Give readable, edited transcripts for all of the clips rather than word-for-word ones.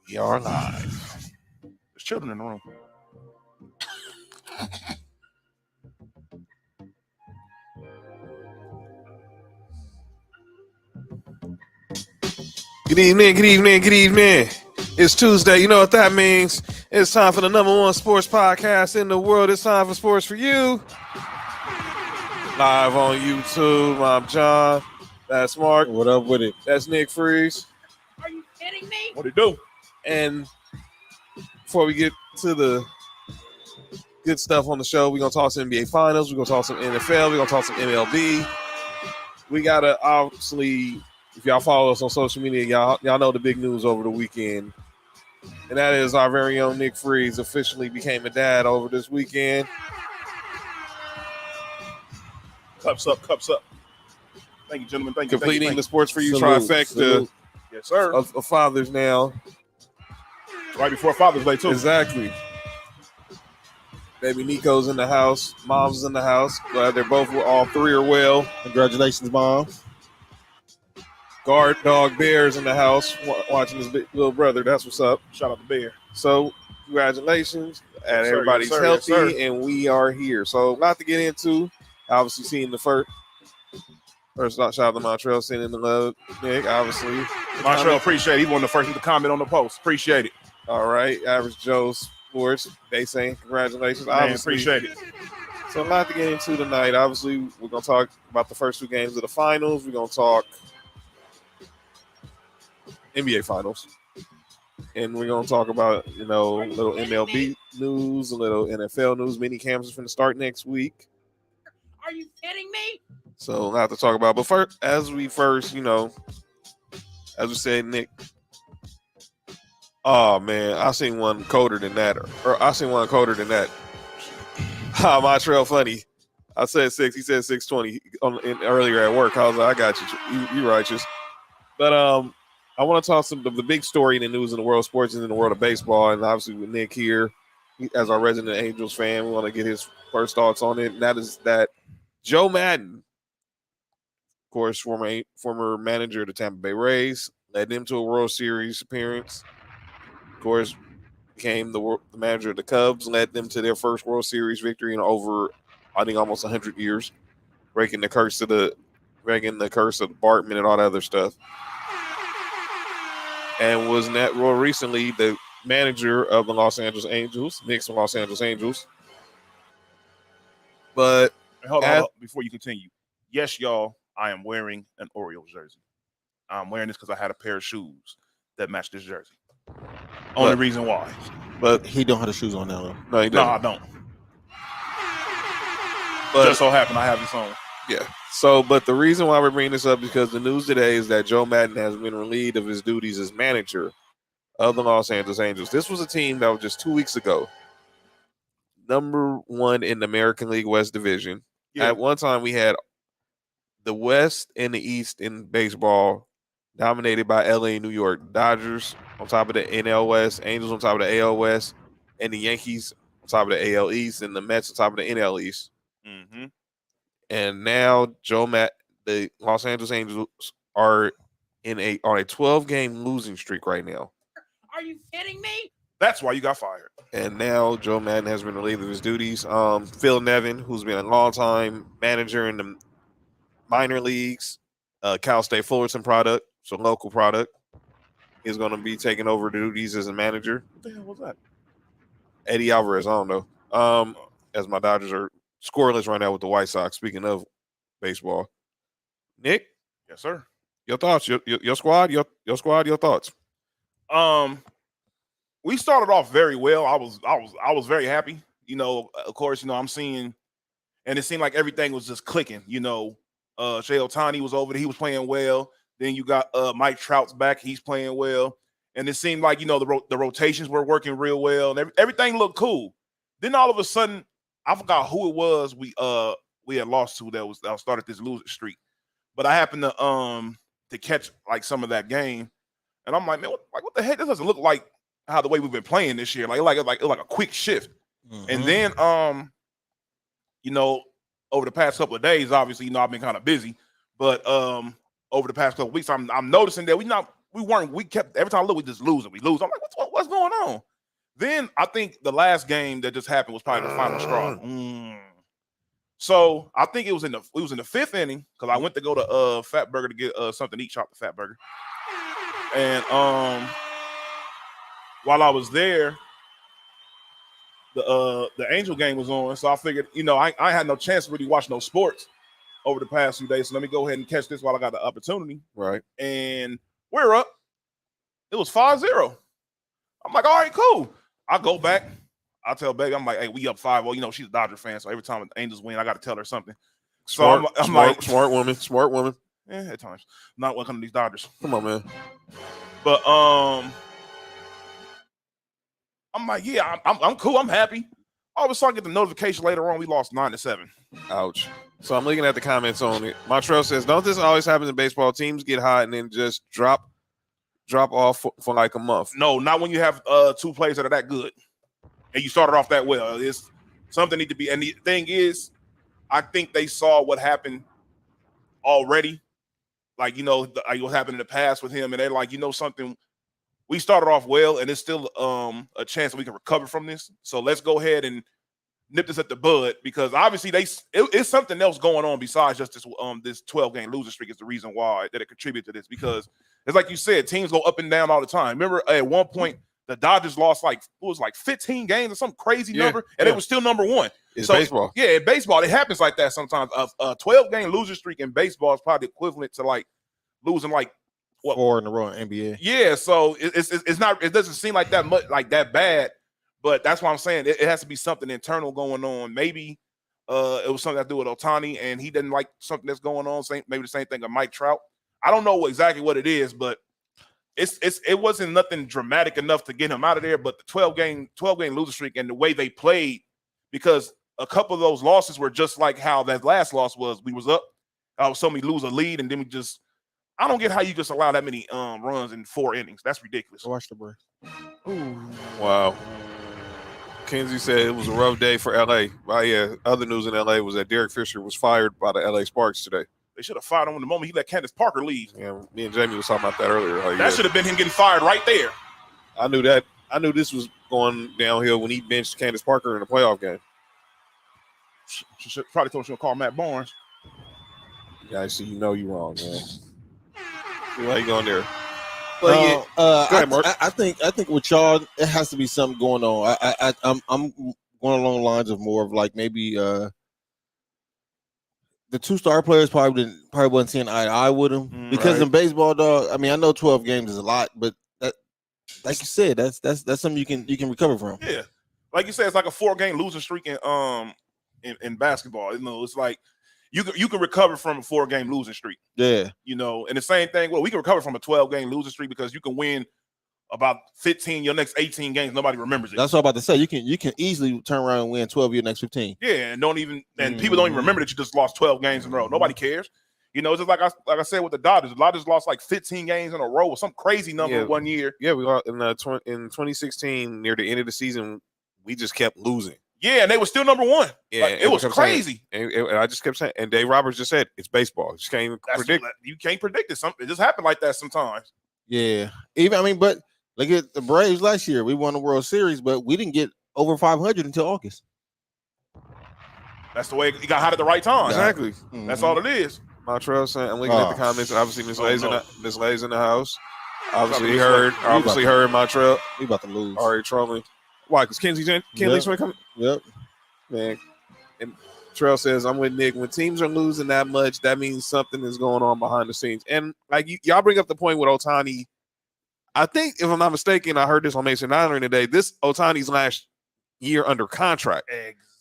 We are live. There's children in the room. Good evening, good evening, good evening. It's Tuesday. You know what that means. It's time for the #1 sports podcast in the world. It's time for Sports for You. Live on YouTube. I'm John. That's Mark. What up with it? That's Nick Freeze. Are you kidding me? What do you do? And before we get to the good stuff on the show, we're going to talk some NBA Finals. We're going to talk some NFL. We're going to talk some MLB. We got to obviously, if y'all follow us on social media, y'all know the big news over the weekend. And that is our very own Nick Freeze officially became a dad over this weekend. Cups up, cups up. Thank you, gentlemen. Thank you. Completing the Sports for You Salute, trifecta salute. Yes, sir. of fathers now. Right before Father's Day, too. Exactly. Baby Nico's in the house. Mom's in the house. Glad they're both, all three are well. Congratulations, Mom. Guard dog Bear's in the house watching his big little brother. That's what's up. Shout out to Bear. So congratulations. And Yes, sir. everybody's Yes, sir. healthy, Yes, sir. and we are here. So a lot to get into. Obviously seeing the first shout out to Montreal sending the love. Nick, obviously. Montreal, appreciate it. He one of the first to comment on the post. Appreciate it. All right. Average Joe Sports. They saying congratulations. Man, Obviously. appreciate it. So a lot to get into tonight. Obviously, we're going to talk about the first two games of the finals. We're going to talk NBA Finals. And we're going to talk about, a little MLB news, a little NFL news. Mini camps is going to start next week. Are you kidding me? So a lot to talk about. But first, as we said, Nick, oh, man, I seen one colder than that. Or I seen one colder than that. Montreal funny. I said 6. He said 6:20 earlier at work. I was like, I got you. You righteous. But I want to talk some of the big story in the news in the world of sports and in the world of baseball. And obviously with Nick here, as our resident Angels fan, we want to get his first thoughts on it. And that is that Joe Madden, of course, former manager of the Tampa Bay Rays, led them to a World Series appearance. Of course, became the manager of the Cubs, led them to their first World Series victory in over, I think, almost 100 years, breaking the curse of the Bartman and all that other stuff. And was recently the manager of the Los Angeles Angels, Knicks and Los Angeles Angels. But Hold on, before you continue. Yes, y'all, I am wearing an Orioles jersey. I'm wearing this because I had a pair of shoes that match this jersey. Only reason why. But He don't have the shoes on now, though. no, he No, doesn't. I don't. But Just so happened I have this on. yeah. So, but the reason why we're bringing this up is because the news today is that Joe Madden has been relieved of his duties as manager of the Los Angeles Angels. This was a team that was just 2 weeks ago #1 in the American League West Division. Yeah. At one time, we had the West and the East in baseball dominated by LA and New York. Dodgers on top of the NL West, Angels on top of the AL West, and the Yankees on top of the AL East, and the Mets on top of the NL East. Mm-hmm. And now the Los Angeles Angels are on a 12-game losing streak right now. Are you kidding me? That's why you got fired. And now Joe Madden has been relieved of his duties. Phil Nevin, who's been a long-time manager in the minor leagues, Cal State Fullerton product, so local product, is going to be taking over the duties as a manager. What the hell was that? Eddie Alvarez, I don't know. As my Dodgers are scoreless right now with the White Sox. Speaking of baseball, Nick, Yes, sir. your thoughts, your squad, your thoughts. We started off very well. I was very happy. Of course, I'm seeing, and it seemed like everything was just clicking. Shohei Ohtani was over there. He was playing well. Then you got Mike Trout's back. He's playing well. And it seemed like, the rotations were working real well. And everything looked cool. Then all of a sudden, I forgot who it was we had lost to that started this losing streak. But I happened to catch like some of that game. And I'm like, man, what the heck? This doesn't look like how the way we've been playing this year. Like a quick shift. Mm-hmm. And then over the past couple of days, obviously, I've been kind of busy. But over the past couple of weeks, I'm noticing that we're not we kept every time I look, we just losing. We lose. I'm like, what's going on? Then I think the last game that just happened was probably the final straw. So I think it was in the fifth inning because I went to go to Fat Burger to get something to eat, shop the Fat Burger. And while I was there, the Angel game was on. So I figured, I had no chance to really watch no sports over the past few days. So let me go ahead and catch this while I got the opportunity. Right. And we're up. It was 5-0. I'm like, all right, cool. I go back. I tell baby, I'm like, hey, we up 5-0. She's a Dodger fan, so every time the Angels win, I got to tell her something. So I'm like, smart woman. Yeah, at times. Not welcome to these Dodgers. Come on, man. But I'm like, yeah, I'm cool. I'm happy. All of a sudden, I get the notification later on. We lost 9-7. Ouch. So I'm looking at the comments on it. Montreal says, "Don't this always happen in baseball? Teams get hot and then just drop off for like a month." No, not when you have two players that are that good. And you started off that well. It's something need to be. And the thing is, I think they saw what happened already. Like, what happened in the past with him. And they're like, something, we started off well, and there's still a chance that we can recover from this. So let's go ahead and nip this at the bud, because obviously it's something else going on besides just this 12-game losing streak is the reason why that it contributed to this. Because it's like you said, teams go up and down all the time. Remember at one point, the Dodgers lost like 15 games or some crazy number, and they were still number one. It's baseball. Yeah, in baseball, it happens like that sometimes. A 12-game losing streak in baseball is probably equivalent to like losing like what 4 in a row in NBA. Yeah, so it's not. It doesn't seem like that much, like that bad, but that's why I'm saying it has to be something internal going on. Maybe it was something to do with Ohtani, and he didn't like something that's going on. Maybe the same thing with Mike Trout. I don't know exactly what it is, but it wasn't nothing dramatic enough to get him out of there. But the 12-game losing streak and the way they played, because a couple of those losses were just like how that last loss was. We was up, so we lose a lead, and then we just. I don't get how you just allow that many runs in 4 innings. That's ridiculous. Watch the break. Wow. Kenzie said it was a rough day for LA. Well, yeah, other news in LA was that Derek Fisher was fired by the LA Sparks today. They should have fired him the moment he let Candace Parker leave. Yeah, me and Jamie was talking about that earlier. That should have been him getting fired right there. I knew that. I knew this was going downhill when he benched Candace Parker in a playoff game. She should probably told him to call Matt Barnes. Yeah, see, you're wrong, man. Why you going there? Go ahead, Mark. I think with y'all, it has to be something going on. I'm going along the lines of more of like maybe the 2 star players probably wasn't seeing eye to eye with him because in baseball, dog. I mean, I know 12 games is a lot, but that, like you said, that's something you can recover from. Yeah, like you said, it's like a 4-game losing streak in basketball. It's like. You can recover from a 4-game losing streak. Yeah. And the same thing, we can recover from a 12-game losing streak because you can win about 15 your next 18 games. Nobody remembers it. That's what I'm about to say. You can easily turn around and win 12 of your next 15. Yeah, and people don't even remember that you just lost 12 games in a row. Nobody cares. It's just like I said with the Dodgers. The Dodgers lost like 15 games in a row or some crazy number one year. Yeah, we lost in 2016 near the end of the season. We just kept losing. Yeah, and they were still number one. Yeah, it was crazy. And I just kept saying, and Dave Roberts just said, it's baseball. You just can't even predict. You can't predict it. It just happened like that sometimes. Yeah. But look at the Braves last year. We won the World Series, but we didn't get over 500 until August. That's the way it got hot at the right time. Exactly. Mm-hmm. That's all it is. Montreal saying, I'm looking at the comments. Obviously, Miss Lay's in the house. Obviously heard Montreal. We about to lose. Already trolling. Why? Because Kenley's coming. Yep. Man. And Trell says, I'm with Nick. When teams are losing that much, that means something is going on behind the scenes. And like y'all bring up the point with Ohtani. I think, if I'm not mistaken, I heard this on Mason Nyland today. This Ohtani's last year under contract.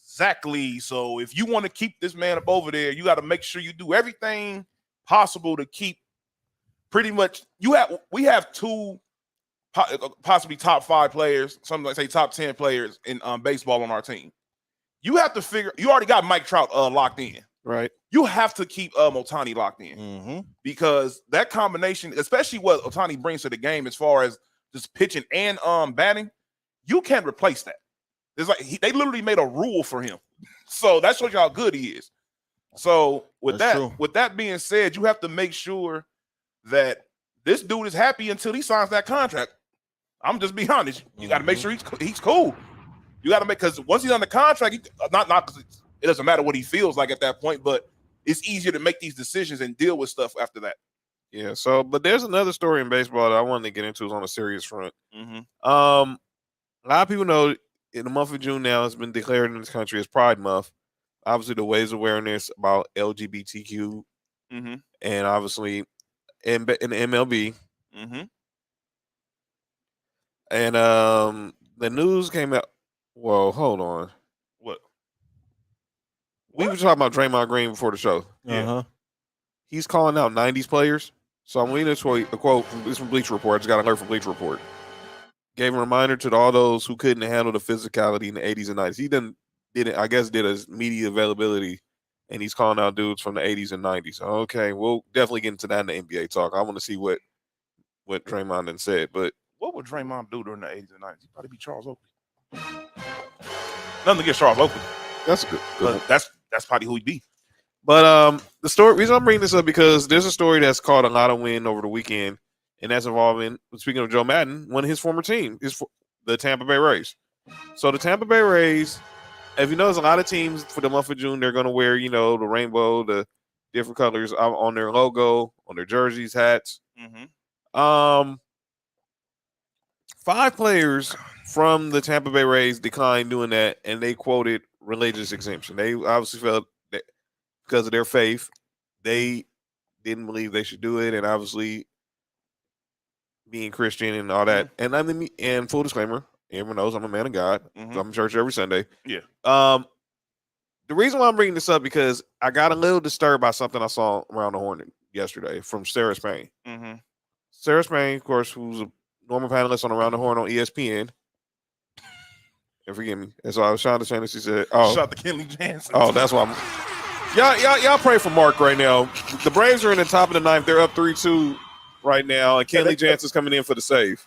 Exactly. So if you want to keep this man up over there, you got to make sure you do everything possible to keep pretty much. We have 2 possibly top 5 players, some like say top 10 players in baseball on our team. You have to figure. You already got Mike Trout locked in, right? You have to keep Ohtani locked in because that combination, especially what Ohtani brings to the game as far as just pitching and batting, you can't replace that. It's like they literally made a rule for him, so that shows you how good he is. So with that being said, you have to make sure that this dude is happy until he signs that contract. I'm just being honest. You got to make sure he's cool. You got to make, because once he's on the contract, not because it doesn't matter what he feels like at that point, but it's easier to make these decisions and deal with stuff after that. Yeah. So, but there's another story in baseball that I wanted to get into is on a serious front. Mm-hmm. A lot of people know in the month of June now it's been declared in this country as Pride Month. Obviously, the waves of awareness about LGBTQ, and obviously in the MLB. And the news came out. Whoa, hold on. What? We were talking about Draymond Green before the show. Uh-huh. He's calling out 90s players. So I'm reading a quote from Bleacher Report. I just got an alert from Bleacher Report. Gave a reminder to all those who couldn't handle the physicality in the 80s and 90s. He did a media availability, and he's calling out dudes from the 80s and 90s. Okay, we'll definitely get into that in the NBA talk. I want to see what Draymond then said. But what would Draymond do during the 80s and 90s? He'd probably be Charles Oakley. Nothing against Charles Oakley. That's a good one. That's probably who he'd be. But the reason I'm bringing this up because there's a story that's called a lot of win over the weekend, and that's involving, speaking of Joe Madden, one of his former team is the Tampa Bay Rays. So the Tampa Bay Rays, if you notice, a lot of teams for the month of June, they're going to wear, the rainbow, the different colors on their logo, on their jerseys, hats. 5 players from the Tampa Bay Rays declined doing that, and they quoted religious exemption. They obviously felt that because of their faith, they didn't believe they should do it, and obviously being Christian and all that. And full disclaimer, everyone knows I'm a man of God. So I'm in church every Sunday. Yeah. The reason why I'm bringing this up because I got a little disturbed by something I saw around the horn yesterday from Sarah Spain. Sarah Spain, of course, who's a normal panelist on Around the Horn on ESPN. And forgive me. And so I was trying to say this. She said, shout out to Kenley Jansen. Oh, that's why y'all pray for Mark right now. The Braves are in the top of the 9th. They're up 3-2 right now. And Kenley Jansen's coming in for the save.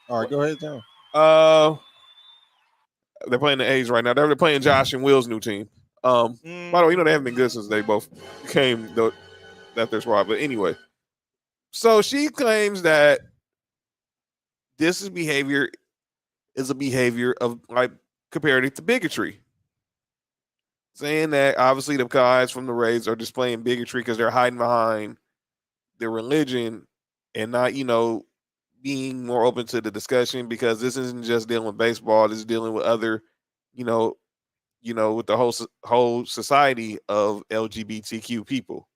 All right, go ahead, John. They're playing the A's right now. They're playing Josh and Will's new team. By the way, they haven't been good since they both became that their squad. But anyway, so she claims that this behavior is a behavior of like compared it to bigotry, saying that obviously the guys from the Rays are displaying bigotry because they're hiding behind their religion and not, being more open to the discussion because this isn't just dealing with baseball. This is dealing with other, with the whole society of LGBTQ people.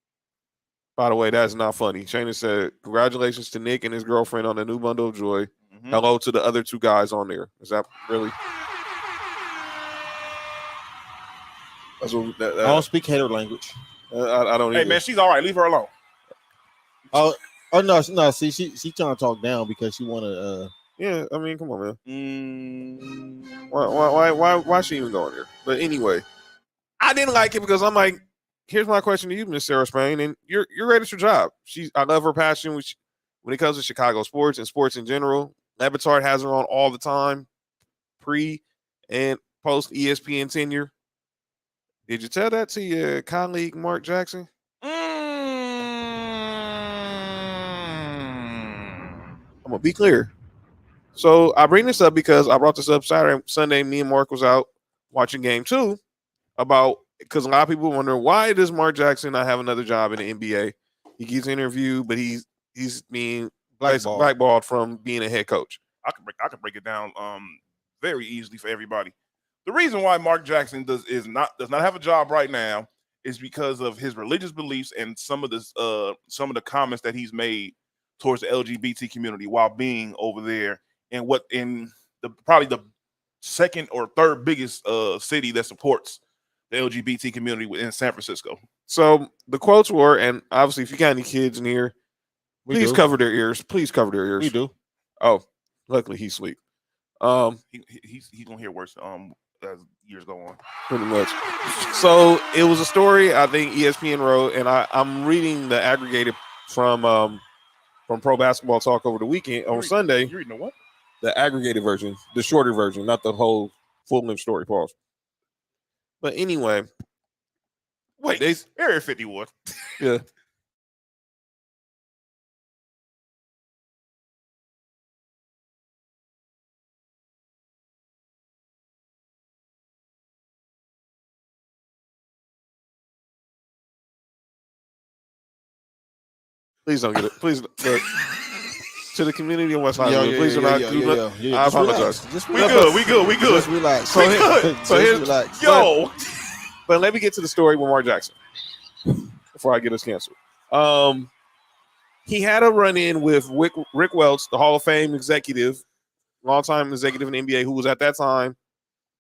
By the way, that's not funny. Shayna said, congratulations to Nick and his girlfriend on the new bundle of joy. Hello to the other 2 guys on there. Is that really? That's what, I don't speak hater language. I don't. Hey, man, she's all right. Leave her alone. Oh no. See, she trying to talk down because she want to. Yeah, I mean, come on, man. Why is she even going there? But anyway, I didn't like it because I'm like, here's my question to you, Miss Sarah Spain, and you're great at your job. I love her passion when it comes to Chicago sports and sports in general. Levitard has her on all the time, pre and post ESPN tenure. Did you tell that to your colleague Mark Jackson? I'm gonna be clear. So I bring this up because I brought this up Sunday. Me and Mark was out watching Game 2 because a lot of people wonder why does Mark Jackson not have another job in the NBA? He gets interviewed, but he's being blackballed from being a head coach. I can break it down very easily for everybody. The reason why Mark Jackson does not have a job right now is because of his religious beliefs and some of the comments that he's made towards the LGBT community while being over there in probably the second or third biggest city that supports the LGBT community in San Francisco. So the quotes were, and obviously if you got any kids in here, please cover their ears. Please cover their ears. We do. Oh, luckily he's asleep. He's gonna hear worse as years go on. Pretty much. So it was a story I think ESPN wrote, and I'm reading the aggregated from Pro Basketball Talk over the weekend on Sunday. You reading the what? The aggregated version, the shorter version, not the whole full-length story. Pause. But anyway, wait, Area 51. Yeah. Please don't get it. Please look to the community in West Hollywood. Please do not do that. I apologize. Just We relax. good. Just relax. So here's relax. Yo, but let me get to the story with Mark Jackson before I get us canceled. He had a run-in with Rick Welch, the Hall of Fame executive, longtime executive in the NBA, who was at that time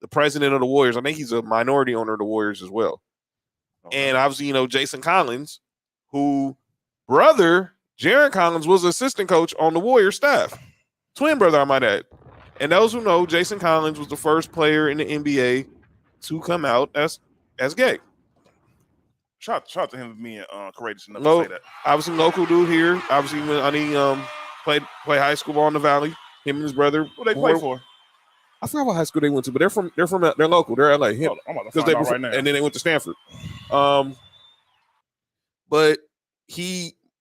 the president of the Warriors. I think he's a minority owner of the Warriors as well. Okay. And obviously, Jason Collins, who brother Jaron Collins was assistant coach on the Warriors staff. Twin brother, I might add. And those who know, Jason Collins was the first player in the NBA to come out as gay. Shout out to him for being courageous enough to say that. Obviously, local dude here. Obviously, played high school ball in the Valley. Him and his brother. Who they play for? I forgot what high school they went to, but they're local. They're LA. I'm about to find out right now. And then they went to Stanford. But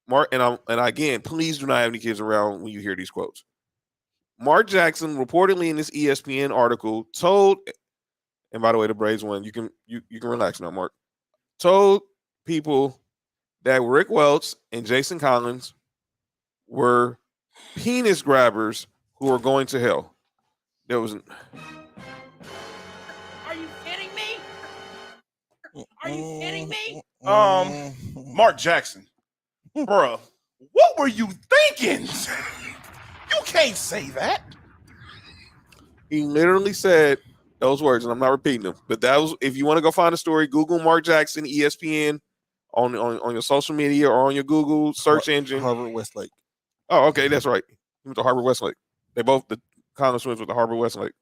Mark, and again, please do not have any kids around when you hear these quotes. Mark Jackson reportedly in this ESPN article told, and by the way, the Braves won. You can relax now, Mark. Told people that Rick Welch and Jason Collins were penis grabbers who are going to hell. There was. Are you kidding me? Are you kidding me? Mark Jackson, bruh, what were you thinking? You can't say that. He literally said those words, and I'm not repeating them. But that was, if you want to go find a story, Google Mark Jackson, ESPN, on your social media or on your Google search engine. Harvard Westlake. Oh, okay, that's right. He went to Harvard Westlake. They both the Collins twins with the Harvard Westlake.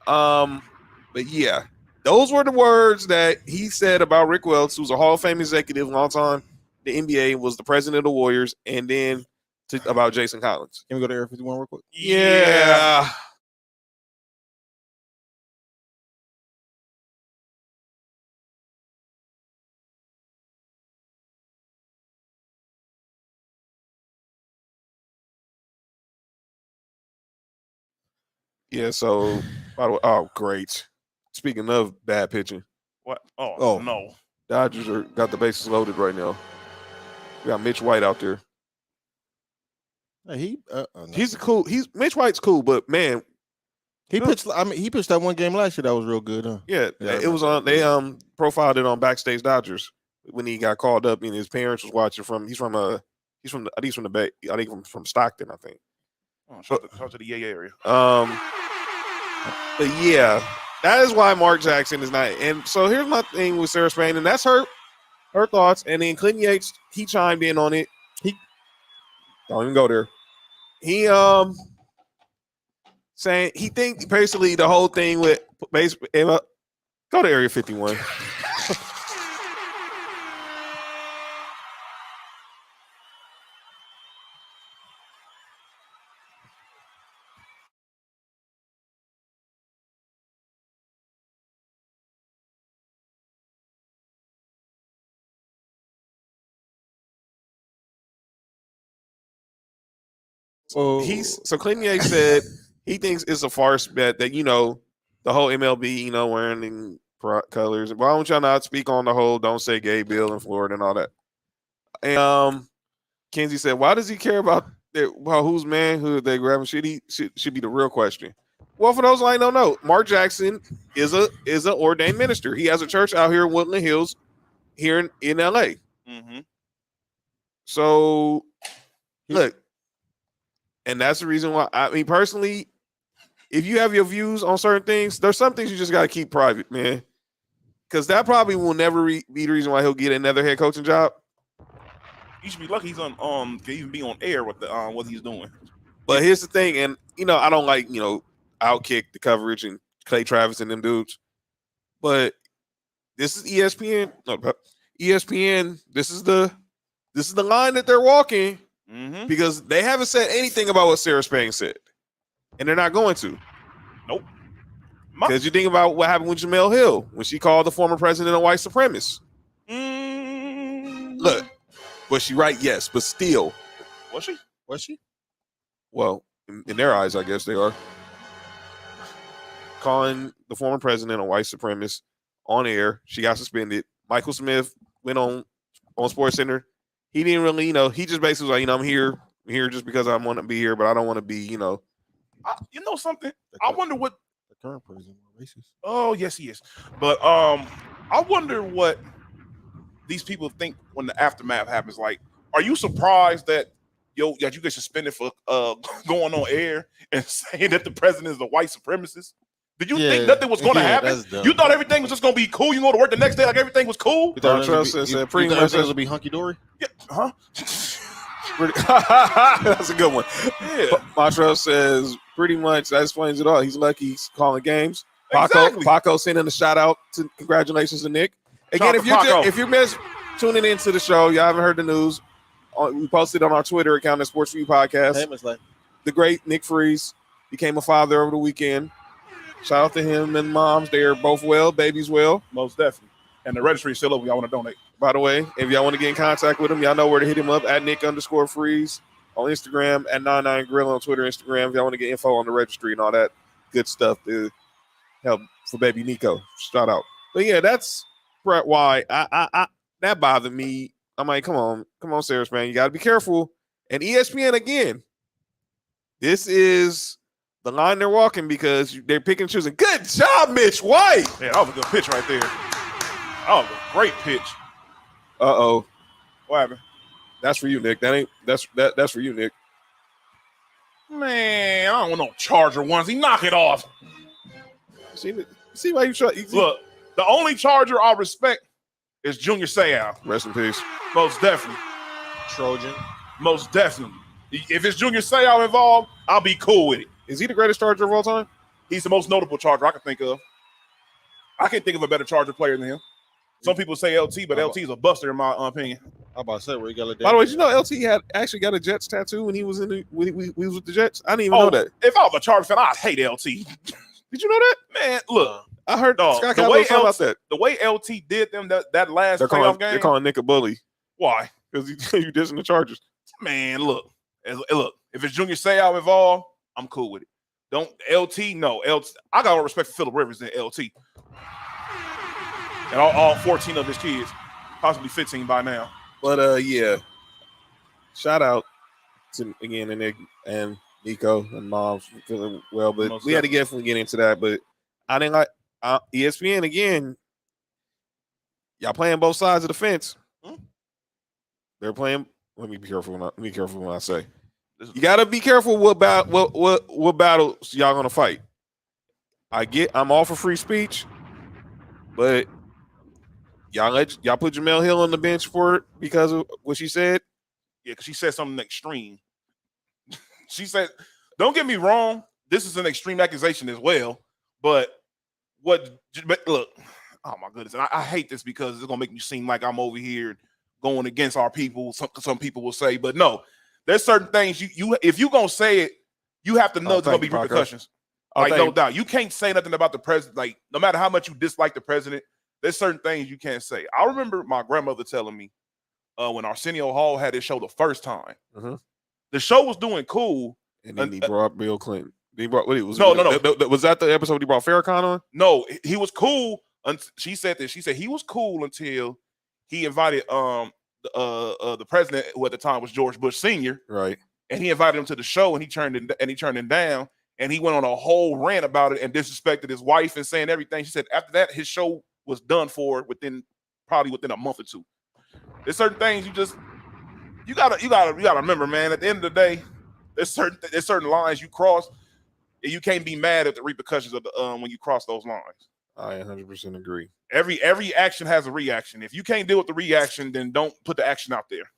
But yeah, those were the words that he said about Rick Welch, who's a Hall of Fame executive, long time the NBA, was the president of the Warriors, and then about Jason Collins. Can we go to Area 51 real quick? Yeah. Yeah, so by the way, oh great. Speaking of bad pitching. What? Oh no. Dodgers got the bases loaded right now. We got Mitch White out there. He's cool. Mitch White's cool, but man, he pitched. I mean, he pitched that one game last year that was real good, huh? Yeah, it was on. They profiled it on Backstage Dodgers when he got called up, and his parents was watching from. He's from the Bay. I think from Stockton, I think. Oh, shout to the Yay area. But yeah, that is why Mark Jackson is not. And so here's my thing with Sarah Spain, and that's her thoughts. And then Clinton Yates, he chimed in on it. He don't even go there. He saying he thinks basically the whole thing with go to Area 51. So Clinton Yates said he thinks it's a farce bet that the whole MLB wearing colors. Why don't y'all not speak on the whole "don't say gay" bill in Florida and all that? And Kenzie said, why does he care about whose manhood they grabbing? Should be the real question. Well, for those I don't know, Mark Jackson is an ordained minister. He has a church out here in Woodland Hills, here in LA. Mm-hmm. So look. And that's the reason why, I mean, personally, if you have your views on certain things, there's some things you just got to keep private, man. Because that probably will never be the reason why he'll get another head coaching job. You should be lucky he's on can even be on air with the what he's doing. But here's the thing, and I don't like outkick the coverage and Clay Travis and them dudes. But this is ESPN. No, ESPN. This is the line that they're walking. Mm-hmm. Because they haven't said anything about what Sarah Spain said, and they're not going to. Nope. Because you think about what happened with Jamel Hill when she called the former president a white supremacist. Look, was she right? Yes, but still, was she? Well, in their eyes, I guess they are calling the former president a white supremacist on air. She got suspended. Michael Smith went on SportsCenter. he didn't really, he just basically was like, I'm here just because I want to be here, but I don't want to be, you know something? I wonder what the current president was racist. Oh, yes, he is. But I wonder what these people think when the aftermath happens. Like, are you surprised that you get suspended for going on air and saying that the president is a white supremacist? Did you think nothing was going to happen? You thought everything was just going to be cool? You go to work the next day like everything was cool? You thought pretty much everything would be hunky dory? Yeah. Huh? That's a good one. Yeah. Montrell says pretty much that explains it all. He's lucky he's calling games. Paco sending a shout out to congratulations to Nick. Again, if you're tuning into the show, y'all haven't heard the news. We posted on our Twitter account, the Sports Review Podcast. The great Nick Freeze became a father over the weekend. Shout out to him and moms. They are both well. Baby's well. Most definitely. And the registry is still open. Y'all want to donate. By the way, if y'all want to get in contact with him, y'all know where to hit him up at Nick_Freeze on Instagram, at 99Grill on Twitter, Instagram. If y'all want to get info on the registry and all that good stuff to help for baby Nico. Shout out. But yeah, that's why I that bothered me. I'm like, come on, Sarah, man. You got to be careful. And ESPN, again, this is the line they're walking because they're picking and choosing. Good job, Mitch White. Yeah, that was a good pitch right there. That was a great pitch. Uh-oh. What happened? That's for you, Nick. That's for you, Nick. Man, I don't want no Charger onesie. Knock it off. See why you try. Look, the only Charger I respect is Junior Seau. Rest in peace. Most definitely. Trojan. Most definitely. If it's Junior Seau involved, I'll be cool with it. Is he the greatest Charger of all time? He's the most notable Charger I can think of. I can't think of a better Charger player than him. Some people say LT, but LT is a buster in my opinion. How about to say where he got it? By the way, did you know LT had actually got a Jets tattoo when he was when he was with the Jets? I didn't even know that. If I was a Charger fan, I'd hate LT. Did you know that? Man, look. I heard Scott Cowboy talk about that. The way LT did them that last playoff game. They're calling Nick a bully. Why? Because you dissing the Chargers. Man, look. If it's Junior Seau involved, I'm cool with it. Don't LT, no. LT. I got more respect for Phillip Rivers than LT. And all 14 of his kids, possibly 15 by now. But yeah, shout out to again and Nick and Nico and Mom feeling well. But we had to definitely get into that. But I didn't like ESPN again. Y'all playing both sides of the fence. They're playing. Let me be careful when I say. You gotta be careful what battles y'all gonna fight. I'm all for free speech, but y'all put Jemele Hill on the bench for it because of what she said. Yeah, because she said something extreme. She said, "Don't get me wrong, this is an extreme accusation as well." But look, oh my goodness, and I hate this because it's gonna make me seem like I'm over here going against our people. Some people will say, but no, there's certain things you if you gonna say it, you have to know there's gonna be repercussions. Like no doubt, you can't say nothing about the president. Like no matter how much you dislike the president, there's certain things you can't say. I remember my grandmother telling me when Arsenio Hall had his show the first time, the show was doing cool, and then he brought Bill Clinton. He brought what? Was that the episode he brought Farrakhan on? No, he was cool. She said that. She said he was cool until he invited the president, who at the time was George Bush Sr. Right. And he invited him to the show, and he turned him down, and he went on a whole rant about it and disrespected his wife and saying everything. She said after that, his show was done for within a month or two. There's certain things you gotta remember, man. At the end of the day, there's certain lines you cross, and you can't be mad at the repercussions of the when you cross those lines. I 100% agree. Every action has a reaction. If you can't deal with the reaction, then don't put the action out there.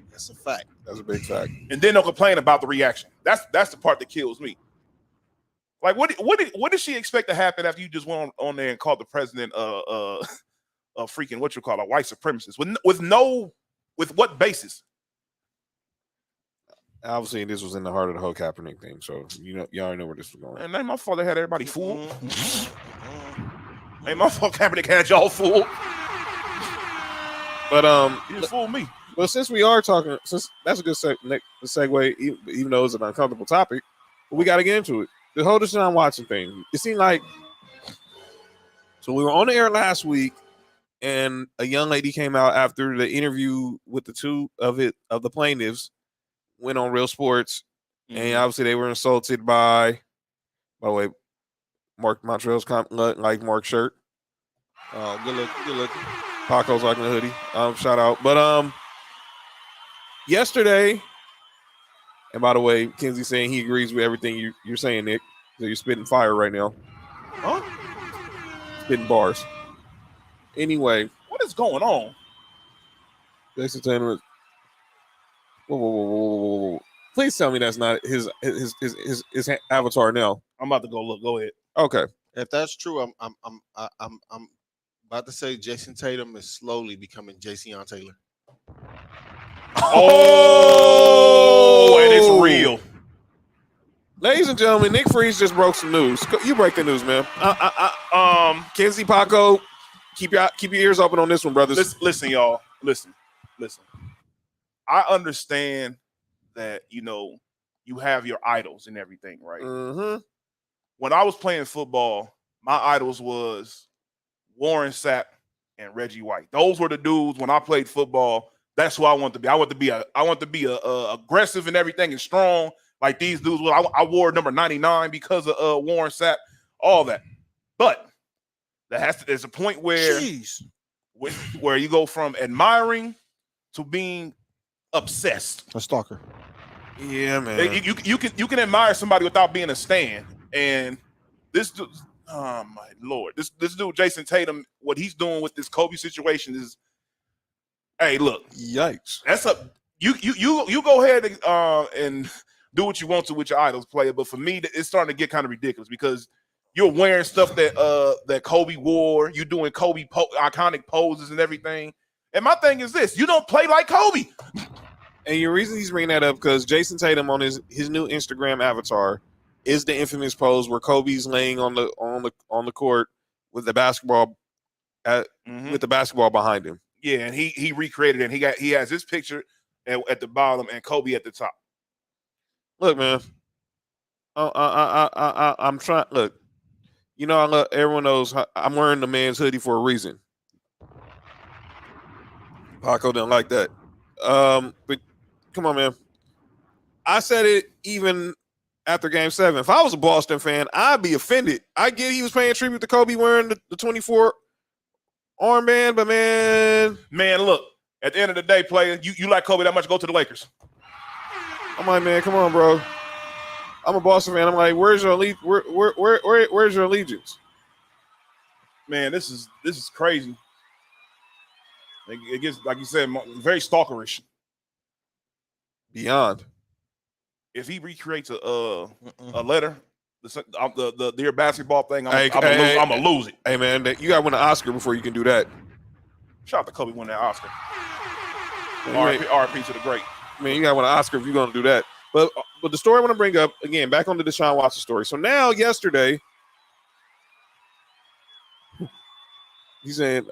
That's a fact. That's a big fact. And then they'll complain about the reaction. That's the part that kills me. Like what did she expect to happen after you just went on there and called the president a freaking a white supremacist with what basis? Obviously, this was in the heart of the whole Kaepernick thing, so you already know where this was going. And ain't my fault they had everybody fooled. Ain't my fault Kaepernick had y'all fooled. But you fooled me. But since we are talking, since that's a good segue, even though it's an uncomfortable topic, we got to get into it. The whole Deshaun Watson thing. It seemed like, so we were on the air last week, and a young lady came out after the interview with the two of the plaintiffs, went on Real Sports, and obviously they were insulted by the way, Mark Montreal's like Mark's shirt. Oh, good looking. Paco's liking the hoodie. Shout out. But yesterday, and by the way, Kenzie's saying he agrees with everything you're saying, Nick. So you're spitting fire right now. Huh? Spitting bars. Anyway, what is going on? Jason Tatum is. Whoa. Please tell me that's not his avatar now. I'm about to go look. Go ahead. Okay. If that's true, I'm about to say Jason Tatum is slowly becoming Jayceon Taylor. Oh, and it's real. Ladies and gentlemen, Nick Freeze just broke some news. You break the news, man. Kenzie, Paco, keep your ears open on this one, brothers. Listen, y'all. Listen. I understand that, you have your idols and everything, right? Mm-hmm. When I was playing football, my idols was Warren Sapp and Reggie White. Those were the dudes when I played football. That's who I want to be. I want to be aggressive and everything and strong like these dudes. I wore number 99 because of Warren Sapp, all that. But there's a point where you go from admiring to being obsessed. A stalker. Yeah, man. You can admire somebody without being a stan. And this dude, oh my Lord, this dude Jason Tatum, what he's doing with this Kobe situation is, hey, look, yikes. That's you go ahead and do what you want to with your idols, player. But for me, it's starting to get kind of ridiculous because you're wearing stuff that Kobe wore. You're doing Kobe iconic poses and everything. And my thing is this: you don't play like Kobe. And your reason he's bringing that up because Jason Tatum on his new Instagram avatar is the infamous pose where Kobe's laying on the court with the basketball with the basketball behind him. Yeah, and he recreated it. And he has his picture at the bottom and Kobe at the top. Look, man, I'm trying. Look, I love. Everyone knows I'm wearing the man's hoodie for a reason. Paco didn't like that. But come on, man. I said it even after Game 7. If I was a Boston fan, I'd be offended. I get he was paying tribute to Kobe wearing the 24 armband, but man, look. At the end of the day, player, you like Kobe that much? Go to the Lakers. I'm like, man, come on, bro. I'm a Boston fan. I'm like, where's your where's your allegiance? Man, this is crazy. It gets, like you said, very stalkerish. Beyond. If he recreates a letter, the Dear Basketball thing, I'm gonna lose it. Hey, man, you got to win an Oscar before you can do that. Shout out to Kobe winning that Oscar. RP to the great. Man, you got to win an Oscar if you're going to do that. But the story I want to bring up, again, back on the Deshaun Watson story. So now, yesterday, he's saying,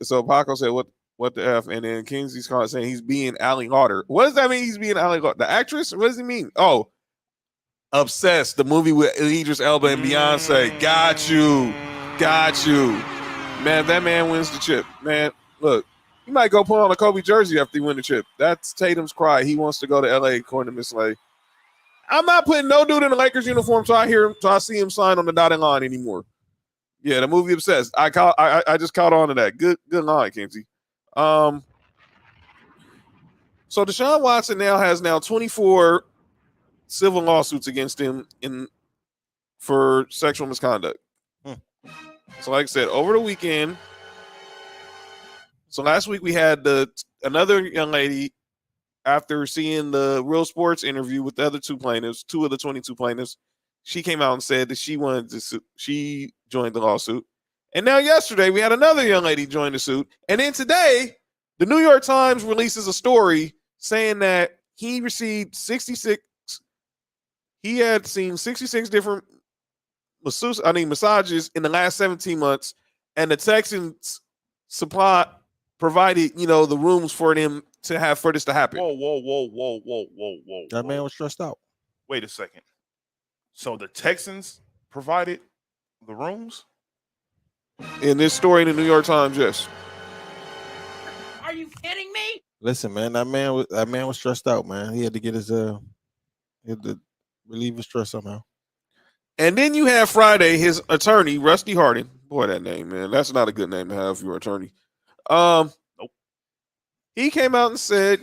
so Paco said, what the F? And then Kingsley's saying he's being Allie Lauder. What does that mean he's being Allie Lauder? The actress? What does he mean? Oh, Obsessed, the movie with Idris Elba and Beyonce. Got you. Man, that man wins the chip. Man, look, he might go put on a Kobe jersey after he win the chip. That's Tatum's cry. He wants to go to LA, according to Miss Lay. I'm not putting no dude in the Lakers uniform till I see him sign on the dotted line anymore. Yeah, the movie Obsessed. I just caught on to that. Good line, Kinsey. So Deshaun Watson has 24 civil lawsuits against him for sexual misconduct. So like I said, over the weekend, so last week we had another young lady, after seeing the Real Sports interview with the other two of the 22 plaintiffs, she came out and said that she joined the lawsuit. And now yesterday we had another young lady join the suit. And then today, the New York Times releases a story saying that he had seen 66 different massages in the last 17 months, and the Texans provided, the rooms for them for this to happen. Whoa. That man was stressed out. Wait a second. So the Texans provided the rooms? In this story in the New York Times, yes. Listen, man, that man was stressed out, man. He had to get he had to relieve his stress somehow. And then you have Friday, his attorney, Rusty Harding. Boy, that name, man. That's not a good name to have for your attorney. Nope. He came out and said,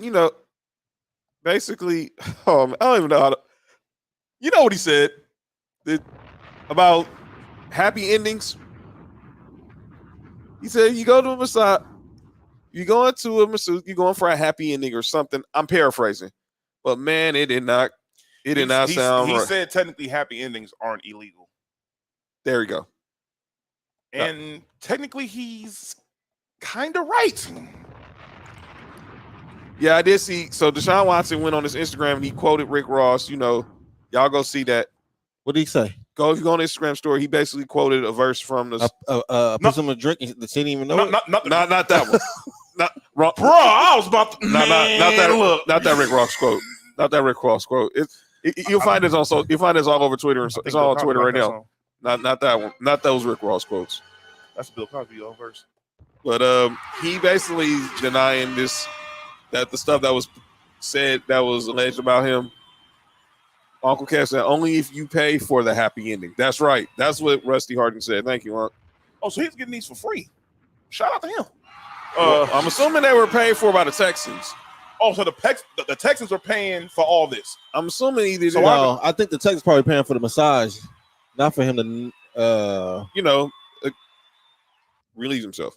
basically, I don't even know how to. You know what he said about happy endings? He said, you go to a massage, you go into a masseuse, you're going for a happy ending or something. I'm paraphrasing. But man, it did not sound He right. said technically happy endings aren't illegal. There you go. And technically he's kind of right. Yeah, I did see. So Deshaun Watson went on his Instagram and he quoted Rick Ross. Y'all go see that. What did he say? If you go on the Instagram story, he basically quoted a verse from the. Put some a drink. They didn't even know. Not that one. Not wrong. Bro, I was about to. Not that Rick Ross quote. Not that Rick Ross quote. You'll find this also. You'll find this all over Twitter. It's all on Twitter right now. Not that one. Not those Rick Ross quotes. That's Bill Cosby verse. But he basically denying that the stuff that was said that was alleged about him. Uncle Kev said only if you pay for the happy ending. That's right. That's what Rusty Harding said. Thank you, Unc. Oh, so he's getting these for free. Shout out to him. I'm assuming they were paid for by the Texans. Oh, so the Texans are paying for all this. I'm assuming either. So I think the Texans probably paying for the massage, not for him to, relieve himself.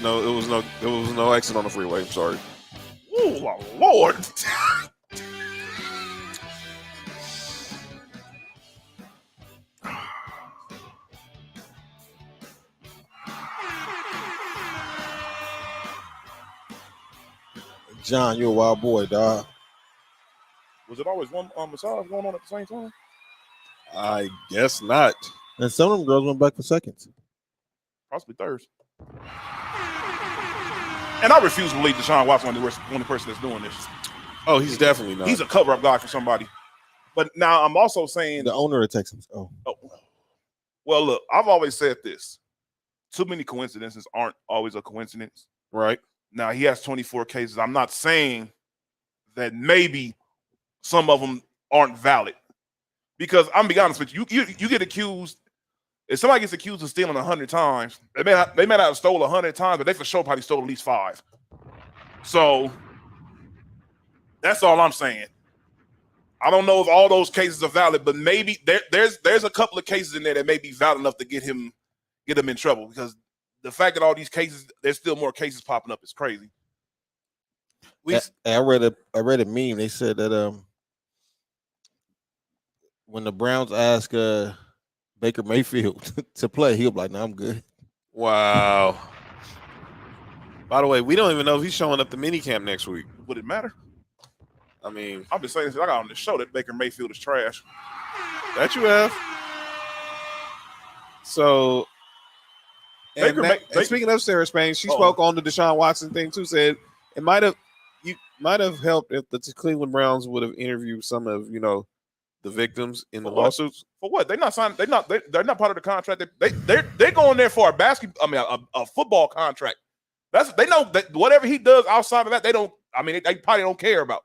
There was no exit on the freeway. I'm sorry. Oh, Lord. John, you're a wild boy, dog. Was it always one massage going on at the same time? I guess not. And some of them girls went back for seconds. Possibly thirds. And I refuse to believe Deshaun Watson is the only person that's doing this. Oh, he's definitely not. He's a cover-up guy for somebody. But now I'm also saying the owner of Texans. Oh. Well, look, I've always said this. Too many coincidences aren't always a coincidence. Right. Now, he has 24 cases. I'm not saying that maybe some of them aren't valid. Because I'm going to be honest with you, you get accused. If somebody gets accused of stealing 100 times, they may not have stolen 100 times, but they for sure probably stole at least 5. So that's all I'm saying. I don't know if all those cases are valid, but maybe there's a couple of cases in there that may be valid enough to get him in trouble. Because the fact that all these cases, there's still more cases popping up is crazy. I read a meme. They said that when the Browns ask Baker Mayfield to play, he'll be like, "No, I'm good." Wow. By the way, we don't even know if he's showing up to minicamp next week. Would it matter? I mean, I've been saying this. I got on the show that Baker Mayfield is trash. That you have. So, and speaking of Sarah Spain, she spoke on the Deshaun Watson thing too. Said it might have helped if the Cleveland Browns would have interviewed some of the victims in the lawsuits. For what? They're not signed. They're not part of the contract. They're going there for a football contract. They know that whatever he does outside of that, they don't. I mean, they probably don't care about.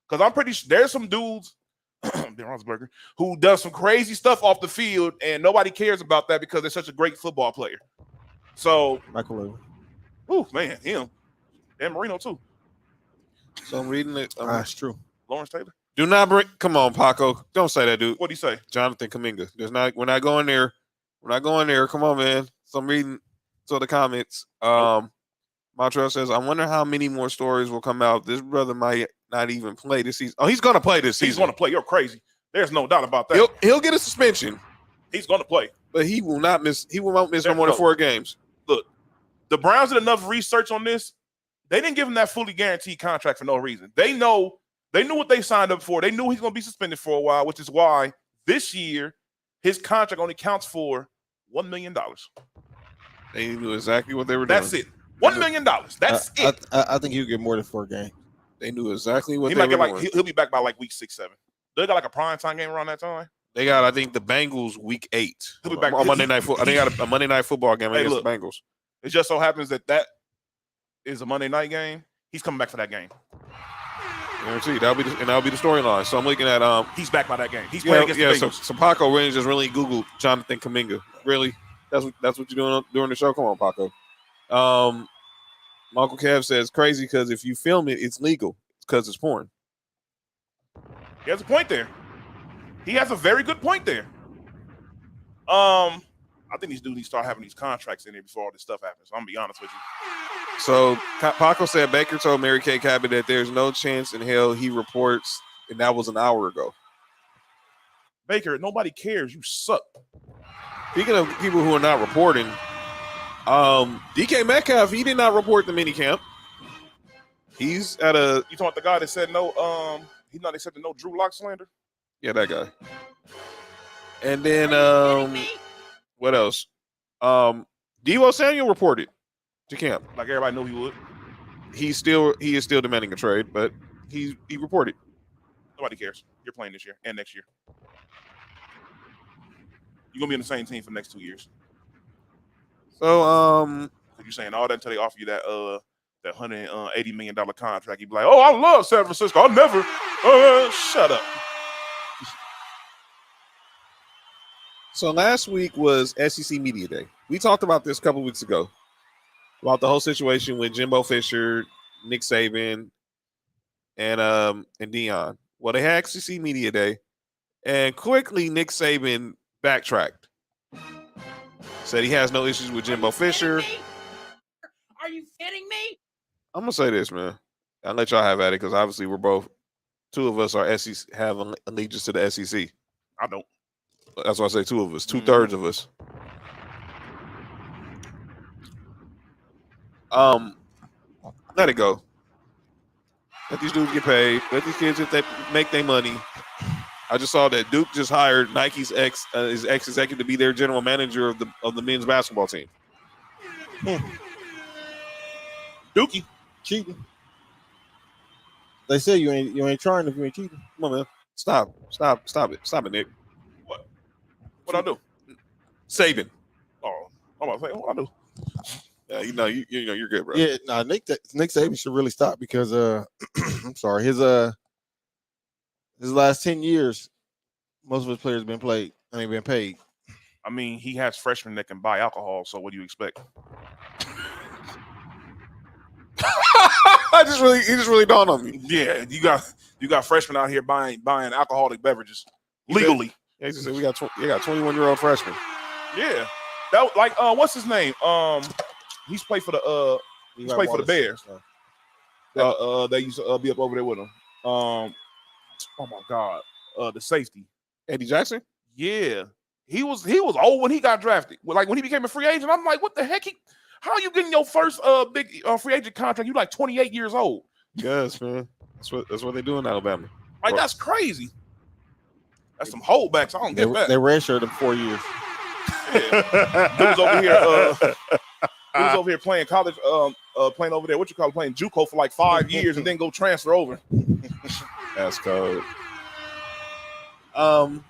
Because I'm pretty sure there's some dudes, Ben Roethlisberger, who does some crazy stuff off the field, and nobody cares about that because they're such a great football player. So, Michael, man, him, Dan Marino too. So I'm reading it. That's true. Lawrence Taylor. Do not bring. Come on, Paco. Don't say that, dude. What do you say? Jonathan Kuminga. We're not going there. We're not going there. Come on, man. So I'm reading the comments. Montreal says, I wonder how many more stories will come out. This brother might not even play this season. Oh, he's going to play this season. He's going to play. You're crazy. There's no doubt about that. He'll get a suspension. He's going to play. But he will not miss. He won't miss no more than 4 games. Look, the Browns did enough research on this. They didn't give him that fully guaranteed contract for no reason. They knew what they signed up for. They knew he's going to be suspended for a while, which is why this year his contract only counts for $1 million. They knew exactly what they were doing. That's it. $1 million. That's it. I think he'll get more than 4 games. They knew exactly what they were doing. He'll be back by like week 6, 7. They got like a prime time game around that time. They got, I think, the Bengals week 8. He'll be back on Monday night football. I think got a Monday night football game against the Bengals. It just so happens that is a Monday night game, he's coming back for that game. Guaranteed. That'll be the storyline. So I'm looking at he's back by that game. He's playing against the Bengals. So Paco really just really Googled Jonathan Kuminga. Really? That's what you're doing during the show? Come on, Paco. My Uncle Kev says crazy because if you film it, it's legal. It's because it's porn. He has a point there. He has a very good point there. I think these dudes need to start having these contracts in there before all this stuff happens. I'm gonna be honest with you. So Paco said Baker told Mary Kay Cabot that there's no chance in hell he reports, and that was an hour ago. Baker, nobody cares. You suck. Speaking of people who are not reporting, DK Metcalf, he did not report the minicamp. He's at a. You talking about the guy that said no? He's not accepting no Drew Lock slander. Yeah, that guy. And then what else? Deebo Samuel reported to camp. Like everybody knew he would. He is still demanding a trade, but he reported. Nobody cares. You're playing this year and next year. You're gonna be on the same team for the next 2 years. So you're saying all that until they offer you that $180 million contract. You'd be like, oh, I love San Francisco. I'll never shut up. So last week was SEC Media Day. We talked about this a couple weeks ago about the whole situation with Jimbo Fisher, Nick Saban, and Deion. Well, they had SEC Media Day, and quickly Nick Saban backtracked. Said he has no issues with Jimbo Fisher. Are you kidding me? I'm gonna say this, man. I'll let y'all have at it because obviously two of us are SEC, have allegiance to the SEC. I don't. That's why I say two of us, 2/3 of us. Let it go. Let these dudes get paid. Let these kids, if they make their money. I just saw that Duke just hired Nike's his ex-executive to be their general manager of the men's basketball team. Dookie cheating. They say you ain't trying if you ain't cheating. Come on, man. Stop it, Nick. What I do? Saban. Oh, I'm about to say, what I do? Yeah, you're good, bro. Yeah, Nick Saban should really stop because I'm sorry, his last 10 years, most of his players been paid. I mean, he has freshmen that can buy alcohol, so what do you expect? He just really dawned on me. Yeah, you got freshmen out here buying alcoholic beverages legally. Yeah, he said we got 21-year-old freshmen. Yeah, that like what's his name? He's played for the Bears. They used to be up over there with him. Oh my God, the safety Eddie Jackson. Yeah, he was old when he got drafted. Like when he became a free agent, I'm like, what the heck? How are you getting your first big free agent contract? You like 28 years old. Yes, man. That's what they do in Alabama. Like that's crazy. That's some holdbacks. I don't get that. They redshirted him 4 years. Yeah. Dude was over here playing college, playing over there. What you call it? Playing JUCO for like 5 years and then go transfer over. That's code.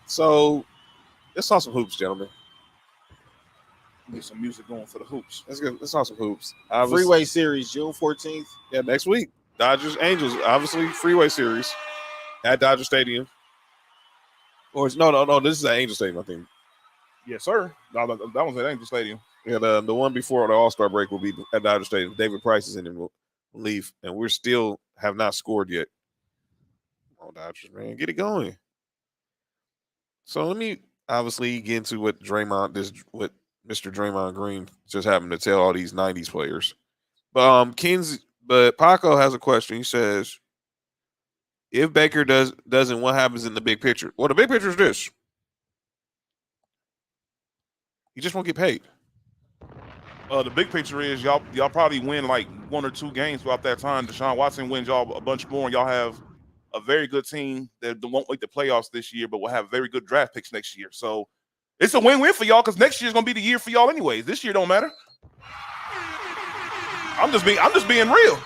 So let's talk some hoops, gentlemen. Get some music going for the hoops. Let's talk some hoops. Freeway Series, June 14th. Yeah, next week. Dodgers, Angels, obviously Freeway Series at Dodger Stadium. Or no, this is at Angel Stadium, I think. Yes, sir. No, that one's at Angel Stadium. Yeah, the one before the All-Star break will be at Dodger Stadium. David Price is in and will leave, and we're still have not scored yet. Come on, Dodgers, man, get it going. So let me obviously get into what Mr. Draymond Green just happened to tell all these 90s players. But Paco has a question. He says, if Baker doesn't, what happens in the big picture? Well, the big picture is this. You just won't get paid. The big picture is y'all probably win like 1 or 2 games throughout that time. Deshaun Watson wins y'all a bunch more, and y'all have a very good team that won't make the playoffs this year, but will have very good draft picks next year. So it's a win-win for y'all because next year's gonna be the year for y'all anyways. This year don't matter. I'm just being real.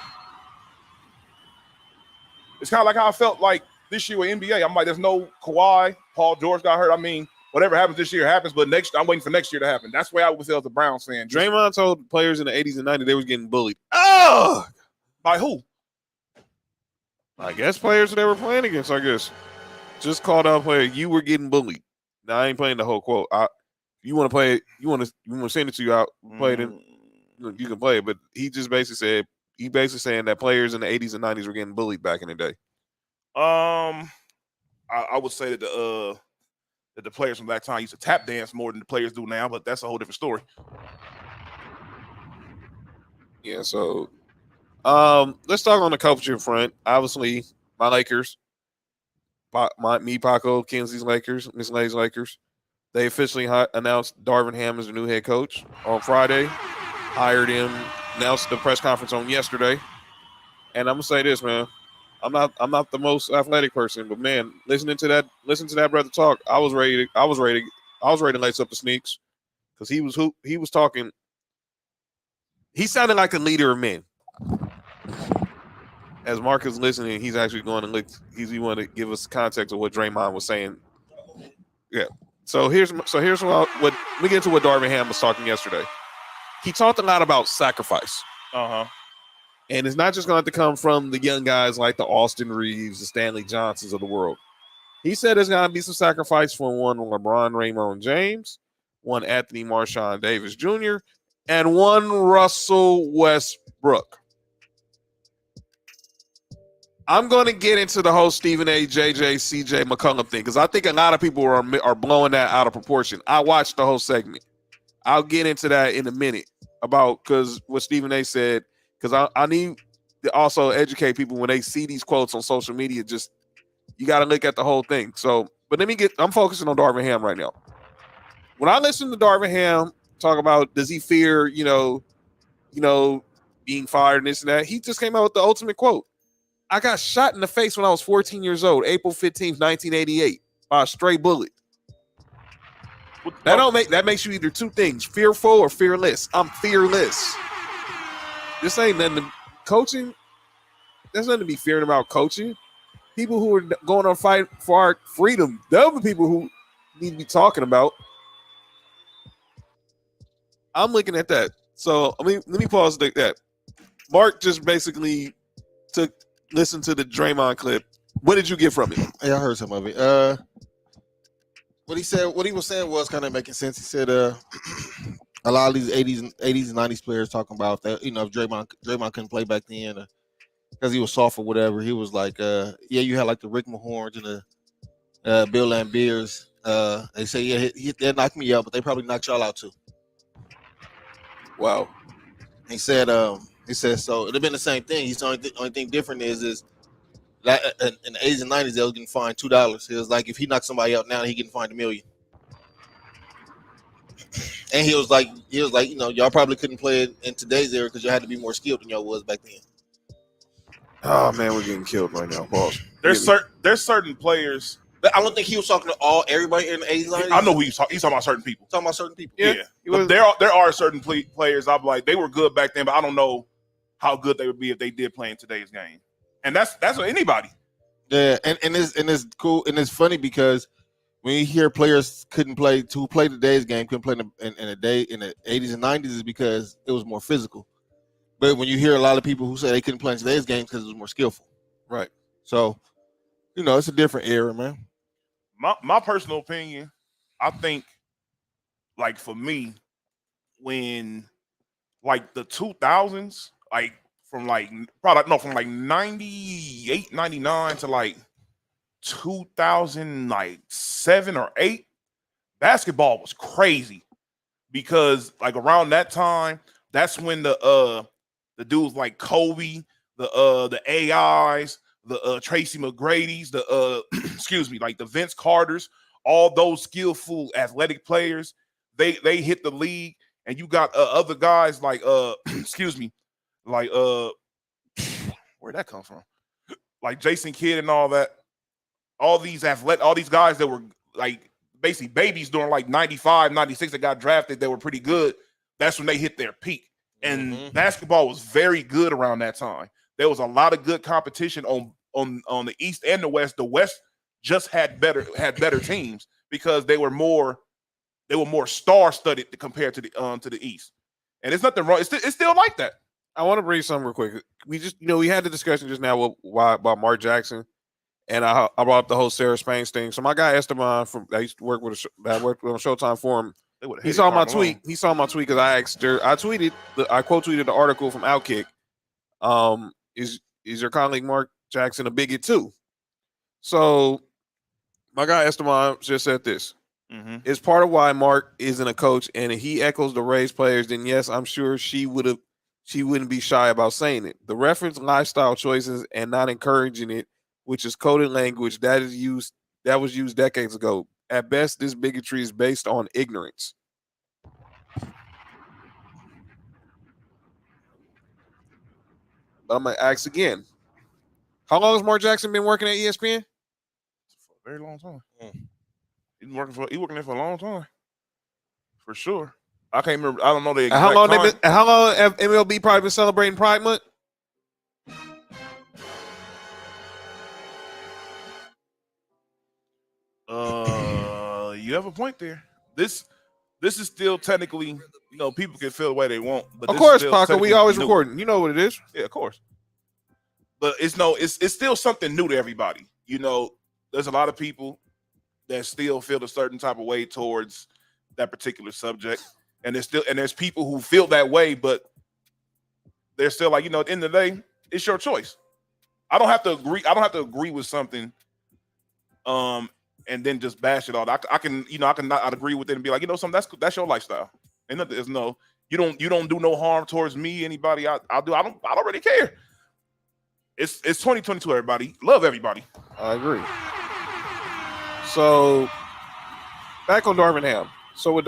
It's kind of like how I felt like this year with NBA. I'm like, there's no Kawhi. Paul George got hurt. I mean, whatever happens this year happens. But I'm waiting for next year to happen. That's why I would feel as a Browns fan. Draymond told players in the 80s and 90s they was getting bullied. Oh, by who? I guess players that they were playing against. I guess just called out player. You were getting bullied. Now I ain't playing the whole quote. You want to play it? You want to send it to you out? Play it. You can play it. But he just basically said saying that players in the 80s and 90s were getting bullied back in the day. I would say that the players from that time used to tap dance more than the players do now, but that's a whole different story. Yeah, so let's talk on the coaching front. Obviously, my Lakers, Paco, Kenzie's Lakers, Miss Lay's Lakers, they officially announced Darvin Ham as the new head coach on Friday. Hired him, announced the press conference on yesterday. And I'm gonna say this, man. I'm not the most athletic person, but man, listen to that brother talk. I was ready to lace up the sneaks because he was talking. He sounded like a leader of men. As Mark is listening, he's actually going to look. He want to give us context of what Draymond was saying. Yeah. So here's what we get into what Darvin Ham was talking yesterday. He talked a lot about sacrifice. And it's not just going to have to come from the young guys like the Austin Reeves, the Stanley Johnsons of the world. He said there's going to be some sacrifice for one LeBron Raymond James, one Anthony Marshawn Davis Jr., and one Russell Westbrook. I'm going to get into the whole Stephen A, JJ, CJ McCollum thing because I think a lot of people are blowing that out of proportion. I watched the whole segment. I'll get into that in a minute because what Stephen A said, because I need to also educate people when they see these quotes on social media. Just you got to look at the whole thing. So, but I'm focusing on Darvin Ham right now. When I listen to Darvin Ham talk about does he fear, being fired and this and that, he just came out with the ultimate quote. I got shot in the face when I was 14 years old, April 15th, 1988, by a stray bullet. That makes you either two things, fearful or fearless. I'm fearless. This ain't nothing to coaching. There's nothing to be fearing about coaching. People who are going on fight for our freedom, they're the people who need to be talking about. I'm looking at that. So let me pause that. Mark just basically listened to the Draymond clip. What did you get from it? Yeah, I heard some of it. What he was saying was kind of making sense. He said a lot of these 80s and 90s players talking about that, if Draymond couldn't play back then because he was soft or whatever. He was like, you had like the Rick Mahorns and the Bill Lambiers. They say, they knocked me out, but they probably knocked y'all out too. Wow. He said so it'd have been the same thing. He's the only thing different is that in the 80s and 90s they was getting fined $2. He was like, if he knocked somebody out now, he getting fined $1 million. And he was like, y'all probably couldn't play it in today's era because you had to be more skilled than y'all was back then. Oh man, we're getting killed right now. Pause. There's certain players. I don't think he was talking to everybody in the 80s, 90s. I know who he's talking about certain people. Talking about certain people. Yeah. But there are certain players I'm like, they were good back then, but I don't know how good they would be if they did play in today's game. And that's what anybody. Yeah, and it's cool and it's funny because when you hear players couldn't play today's game, couldn't play in the 80s and 90s is because it was more physical. But when you hear a lot of people who say they couldn't play in today's game because it was more skillful. Right. So, it's a different era, man. My personal opinion, I think, like for me, when like the 2000s, like from 98, 99 to like 2007 or 8, basketball was crazy because like around that time, that's when the dudes like Kobe, the AIs, the Tracy McGrady's, the like the Vince Carters, all those skillful athletic players, they hit the league, and you got other guys like where'd that come from? Like Jason Kidd and all that. All these guys that were like basically babies during like 95, 96 that got drafted that were pretty good. That's when they hit their peak. And basketball was very good around that time. There was a lot of good competition on the East and the West. The West just had better teams because they were more star-studded compared to the East. And it's nothing wrong. It's still like that. I want to bring something real quick. We just, we had the discussion just now about Mark Jackson, and I brought up the whole Sarah Spain thing. So my guy Esteban I used to work with, that worked with on Showtime for him. He saw my tweet. He saw my tweet because I asked her. I quote tweeted the article from Outkick. Is your colleague Mark Jackson a bigot too? So my guy Esteban just said this. Mm-hmm. It's part of why Mark isn't a coach, and if he echoes the Rays players, then yes, I'm sure she wouldn't be shy about saying it. The reference lifestyle choices and not encouraging it, which is coded language that was used decades ago. At best, this bigotry is based on ignorance. But I'm gonna ask again. How long has Mark Jackson been working at ESPN? For a very long time. He's working there for a long time. For sure. I can't remember. I don't know the exact how long time. How long have MLB probably been celebrating Pride Month? You have a point there. This is still technically, people can feel the way they want. But Of course, Paco, we always recording. You know what it is. Yeah, of course. But it's still something new to everybody. There's a lot of people that still feel a certain type of way towards that particular subject. And there's people who feel that way, but they're still like, at the end of the day, it's your choice. I don't have to agree with something, and then just bash it all. I can not agree with it and be like, something that's your lifestyle. And there's you don't do no harm towards me, anybody. I don't really care. It's 2022, everybody. Love everybody. I agree. So back on Darvin Ham. So with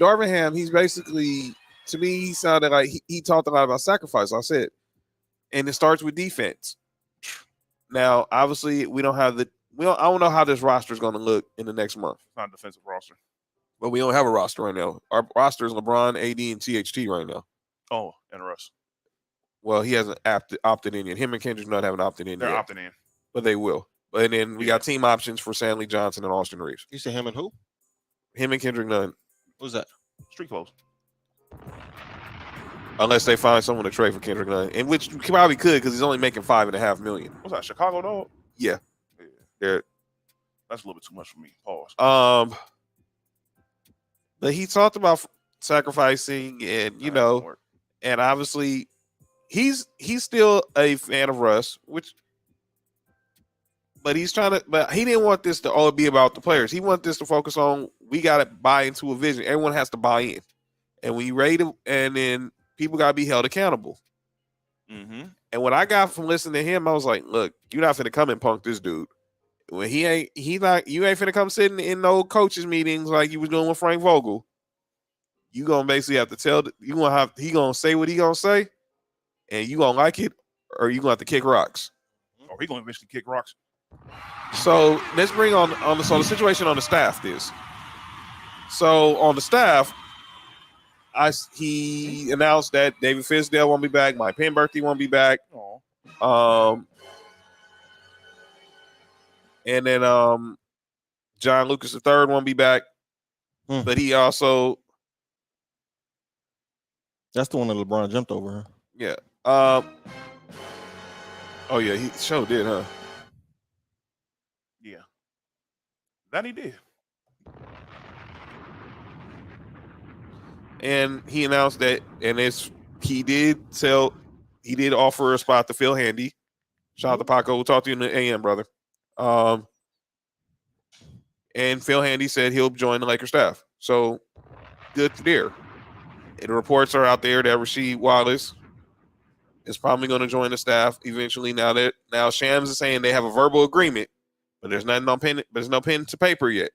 Darvin Ham, he's basically, to me, he sounded like he talked a lot about sacrifice. I said, and it starts with defense. Now, obviously, I don't know how this roster is going to look in the next month. It's not a defensive roster, but we don't have a roster right now. Our roster is LeBron, AD, and THT right now. Oh, and Russ. Well, he hasn't opted in yet. Him and Kendrick not haven't opted in They're yet. opting in, but they will. And then we got team options for Stanley Johnson and Austin Reeves. You said him and who? Him and Kendrick Nunn. Who's that? Street clothes. Unless they find someone to trade for Kendrick Nunn, and which probably could because he's only making $5.5 million. What's that? Chicago dog? Yeah. That's a little bit too much for me. Pause. But he talked about sacrificing, and and obviously he's still a fan of Russ, but he didn't want this to all be about the players. He wanted this to focus on, we got to buy into a vision. Everyone has to buy in, and when you rate him, and then people got to be held accountable. Mm-hmm. And what I got from listening to him, I was like, look, you're not finna come and punk this dude. When you ain't finna come sitting in no coaches meetings like you was doing with Frank Vogel. You gonna basically have to he gonna say what he gonna say, and you gonna like it, or you gonna have to kick rocks. Or he gonna eventually kick rocks. So let's bring on the situation on the staff is. So on the staff, he announced that David Fisdale won't be back, Mike Penberthy won't be back. And then John Lucas III won't be back. But he also, that's the one that LeBron jumped over, huh? Yeah. Oh yeah, he sure did, huh? Yeah. That he did. And he announced that, and he did offer a spot to Phil Handy. Shout out to Paco. We'll talk to you in the AM, brother. And Phil Handy said he'll join the Lakers staff. So good there. And the reports are out there that Rasheed Wallace is probably going to join the staff eventually. Now Shams is saying they have a verbal agreement, but there's no pen to paper yet.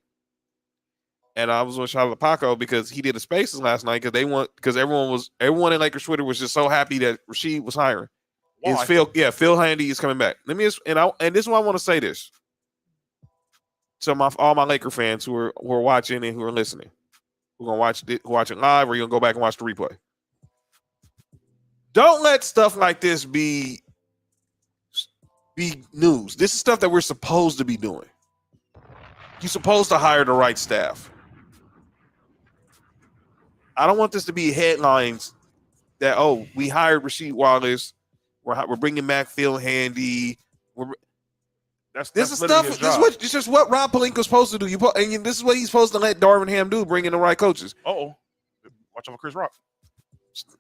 And I was with shout out to Paco because he did the spaces last night because everyone in Lakers Twitter was just so happy that Rasheed was hiring. Phil Handy is coming back. Let me this is why I want to say this to all my Laker fans who are watching and who are listening, who are going to watch it live, or you're going to go back and watch the replay. Don't let stuff like this be be news. This is stuff that we're supposed to be doing. You're supposed to hire the right staff. I don't want this to be headlines that, oh, we hired Rasheed Wallace. We're bringing back Phil Handy. This is just what Rob Pelinka's supposed to do. This is what he's supposed to let Darvin Ham do, bring in the right coaches. Watch out for Chris Rock.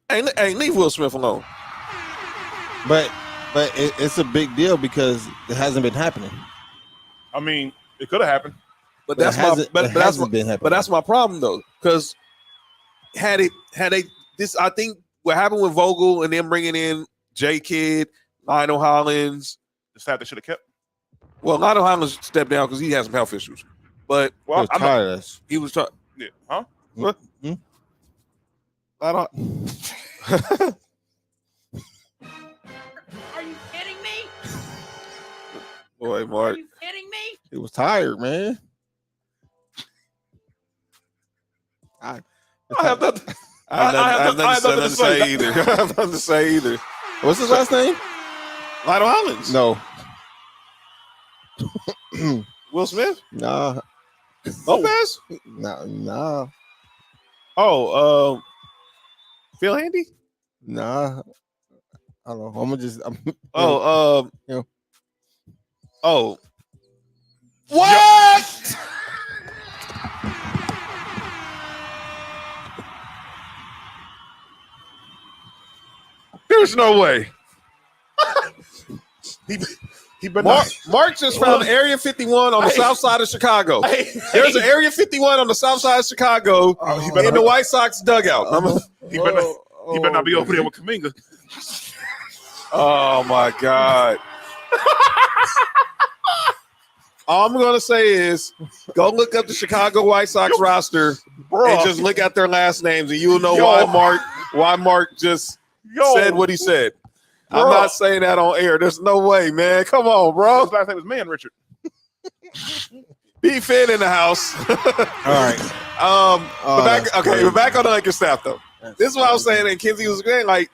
Hey, leave Will Smith alone. But it's a big deal because it hasn't been happening. I mean, it could have happened. But that's my problem though. Because I think what happened with Vogel and then bringing in J Kidd, Lionel Hollins, the staff they should have kept. Well, Lionel Hollins stepped down because he has some health issues. But he was tired. Yeah. Huh? What? I don't. Are you kidding me? Boy, Mark. Are you kidding me? He was tired, man. I have nothing to say either. I have nothing to say either. What's his last name? Lionel Hollins. No. Will Smith? Nah. Lopez? Nah. Oh, Phil Handy? Nah. I don't know. What? There's no way. Mark just found Area 51 on the south side of Chicago. There's an Area 51 on the south side of Chicago in the White Sox dugout. He better not be over there with Kuminga. Oh, my God. All I'm going to say is go look up the Chicago White Sox roster and just look at their last names, and you'll know why Mark just said what he said. Bro. I'm not saying that on air. There's no way, man. Come on, bro. His last name is Man Richard. Be Finn in the house. All right. But back on the Lakers staff, though. This is what I was saying, and Kinsey was saying, like,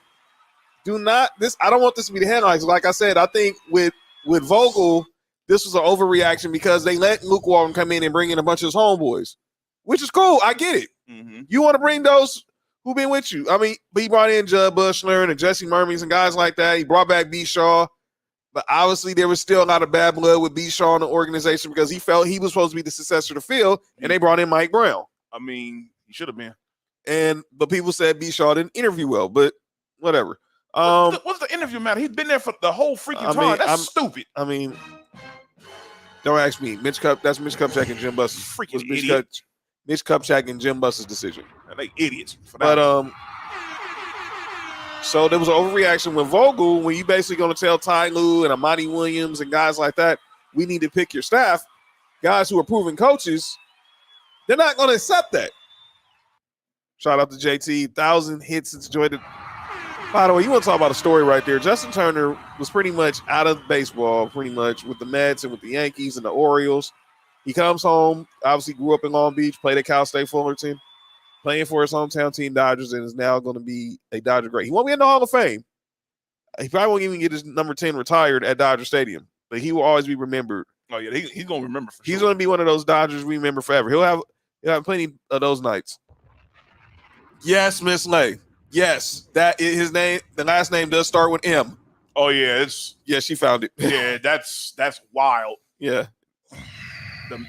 I don't want this to be the headlines. Like I said, I think with Vogel, this was an overreaction because they let Luke Walton come in and bring in a bunch of his homeboys, which is cool. I get it. Mm-hmm. You want to bring those who been with you. I mean, he brought in Judd Bushler and Jesse Mermies and guys like that. He brought back B. Shaw. But obviously there was still a lot of bad blood with B. Shaw in the organization because he felt he was supposed to be the successor to Phil, and they brought in Mike Brown. I mean, he should have been. But people said B. Shaw didn't interview well, but whatever. What's the interview matter? He's been there for the whole freaking time. That's stupid. I mean, don't ask me. That's Mitch Kupchak and Jim Buss's freaking idiot. Mitch Kupchak and Jim Buss's decision. And they idiots for that. But so there was an overreaction with Vogel when you basically going to tell Ty Lue and Amani Williams and guys like that, we need to pick your staff. Guys who are proven coaches, they're not going to accept that. Shout out to JT, 1,000 hits. Enjoyed it. By the way, you want to talk about a story right there. Justin Turner was pretty much out of baseball, pretty much with the Mets and with the Yankees and the Orioles. He comes home, obviously grew up in Long Beach, played at Cal State Fullerton, playing for his hometown team, Dodgers, and is now going to be a Dodger great. He won't be in the Hall of Fame. He probably won't even get his number 10 retired at Dodger Stadium, but he will always be remembered. Oh, yeah, he's going to remember for sure. He's going to be one of those Dodgers we remember forever. He'll have plenty of those nights. Yes, Miss Lay. Yes, that is his name. The last name does start with M. Oh, yeah. She found it. Yeah, that's wild. Yeah.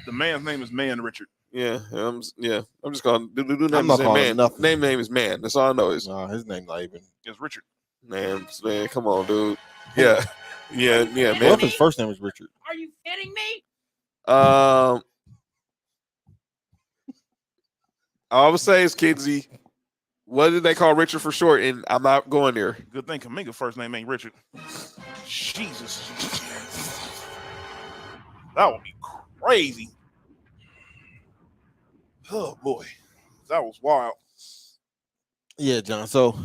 The man's name is Man Richard. Yeah, I'm just going to do I'm not calling Man. nothing. Name is Man. That's all I know is. No, his name's not even. It's Richard. Man, come on, dude. Yeah, man. What if his first name is Richard? Are you kidding me? All I would say is, Kinsey, what did they call Richard for short? And I'm not going there. Good thing Kuminga's first name ain't Richard. Jesus. That would be crazy. Oh, boy. That was wild. Yeah, John. So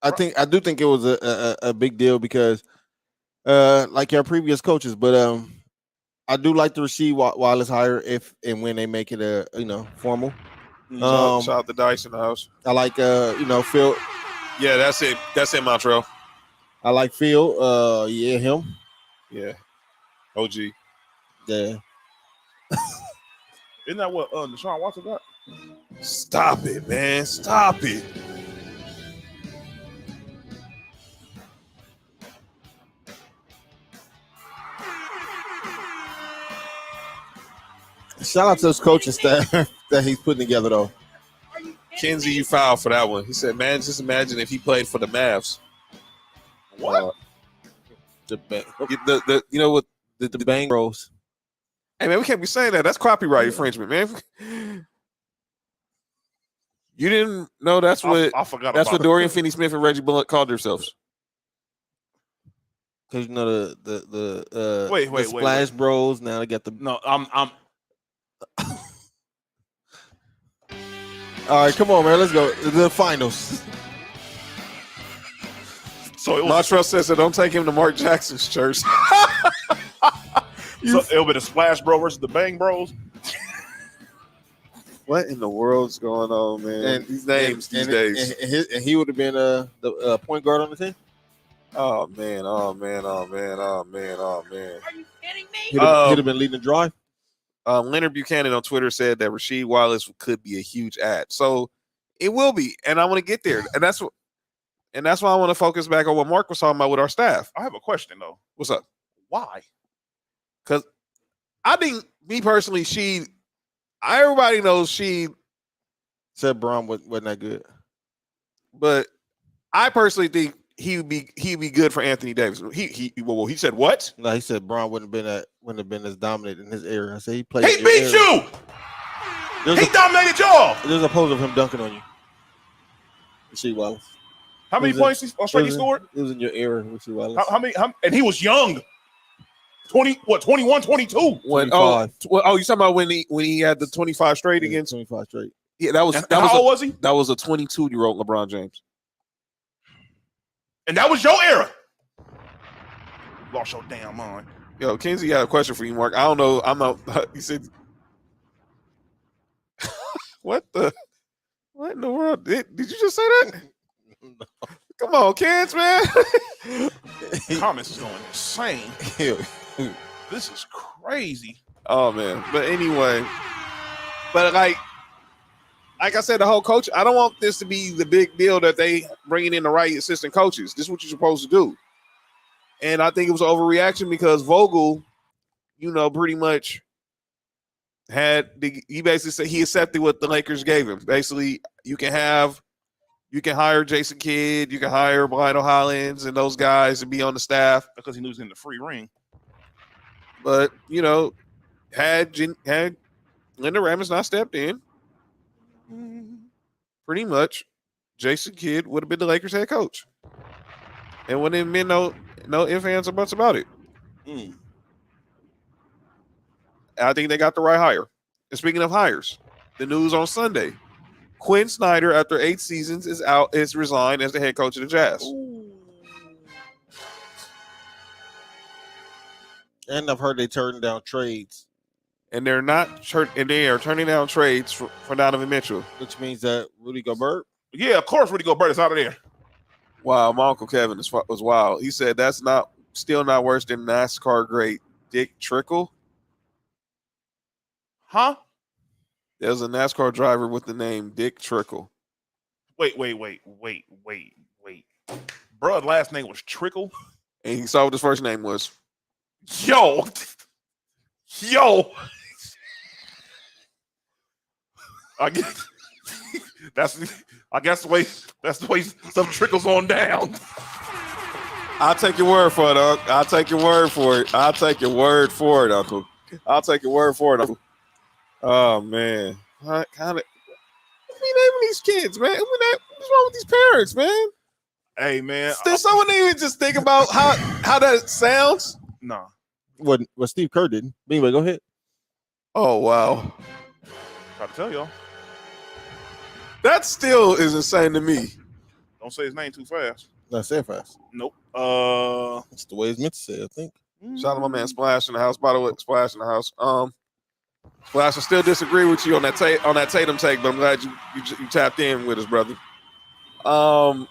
I do think it was a big deal because like your previous coaches, but I do like to receive Wallace hire if and when they make it formal. Shout out to Dice in the house. I like Phil. Yeah, that's it. That's it, Montreal. I like Phil. Yeah, him. Yeah. OG. Yeah. Isn't that what Deshaun Watson got? Stop it, man. Stop it. Shout out to his coaching staff that he's putting together, though. Are you kidding Kenzie, me? you fouled for that one. He said, man, just imagine if he played for the Mavs. What? The you know what? The Bang Bros. Hey, man, we can't be saying that. That's copyright infringement, man. You didn't know that's what I forgot that's about what Dorian Finney-Smith and Reggie Bullock called themselves. Because you know the Wait, Splash Bros. Now they got the. No, I'm All right, come on, man. Let's go. The finals. so it was Montreal says that don't take him to Mark Jackson's church. so it'll be the Splash Bro versus the Bang Bros. What in the world's going on, man? These names these days. And he would have been the point guard on the team. Oh man. Are you kidding me? He'd have been leading the drive. Leonard Buchanan on Twitter said that Rasheed Wallace could be a huge ad. So it will be, and I want to get there. And that's why I want to focus back on what Mark was talking about with our staff. I have a question though. What's up? Why? Because I think me personally, everybody knows she, Said Braun wasn't that good. but I personally think he'd be good for Anthony Davis. He said what? No, he said Braun wouldn't have been as dominant in his era. I said he played. He beat you. There's He dominated y'all. There's a pose of him dunking on you. Rasheed Wallace. How many It was points he scored? It was in your era, Rasheed Wallace. How many? And he was young. 21, 22. When, 25. you talking about when he had the 25 straight against? 25 straight. Yeah, that was And that how old was was he? that was a 22-year-old LeBron James. And that was your era. Lost your damn mind. Yo, Kenzie had a question for you, Mark. I don't know. I'm not. He said, "What in the world? Did you just say that? No. Come on, kids, man." Comments is going insane. This is crazy. Oh man. But anyway, like I said, the whole coach. I don't want this to be the big deal that they bringing in the right assistant coaches. This is what you're supposed to do. And I think it was an overreaction because Vogel, pretty much he basically said he accepted what the Lakers gave him. Basically, you can hire Jason Kidd, you can hire Blino Hollins and those guys to be on the staff Because he knew he was in the free ring. but had Linda Ramos not stepped in, pretty much Jason Kidd would have been the Lakers head coach, and wouldn't have been no ifs, ands, or buts about it. I think they got the right hire. And speaking of hires, the news on Sunday: Quinn Snyder, after 8 seasons, is resigned as the head coach of the Jazz. And I've heard they turned down trades, And they are turning down trades for Donovan Mitchell. which means that Rudy Gobert. Yeah, of course Rudy Gobert is out of there. Wow, my Uncle Kevin was wild. He said that's still not worse than NASCAR great Dick Trickle. Huh? There's a NASCAR driver with the name Dick Trickle. Wait. Bruh's last name was Trickle. And he saw what his first name was. Yo. I guess that's the way stuff trickles on down. I'll take your word for it, Uncle. I'll take your word for it, Uncle. Oh, man. What's naming these kids, man? What's wrong with these parents, man? Hey, man. Did someone even just think about how that sounds? Nah. What Steve Kerr didn't. But anyway, go ahead. Oh, wow. Try to tell y'all. That still is insane to me. Don't say his name too fast. Not say it fast. Nope. That's the way it's meant to say, I think. Shout out to my man Splash in the house. By the way, Splash in the house. Splash, I still disagree with you on that Tatum take, but I'm glad you tapped in with us, brother. But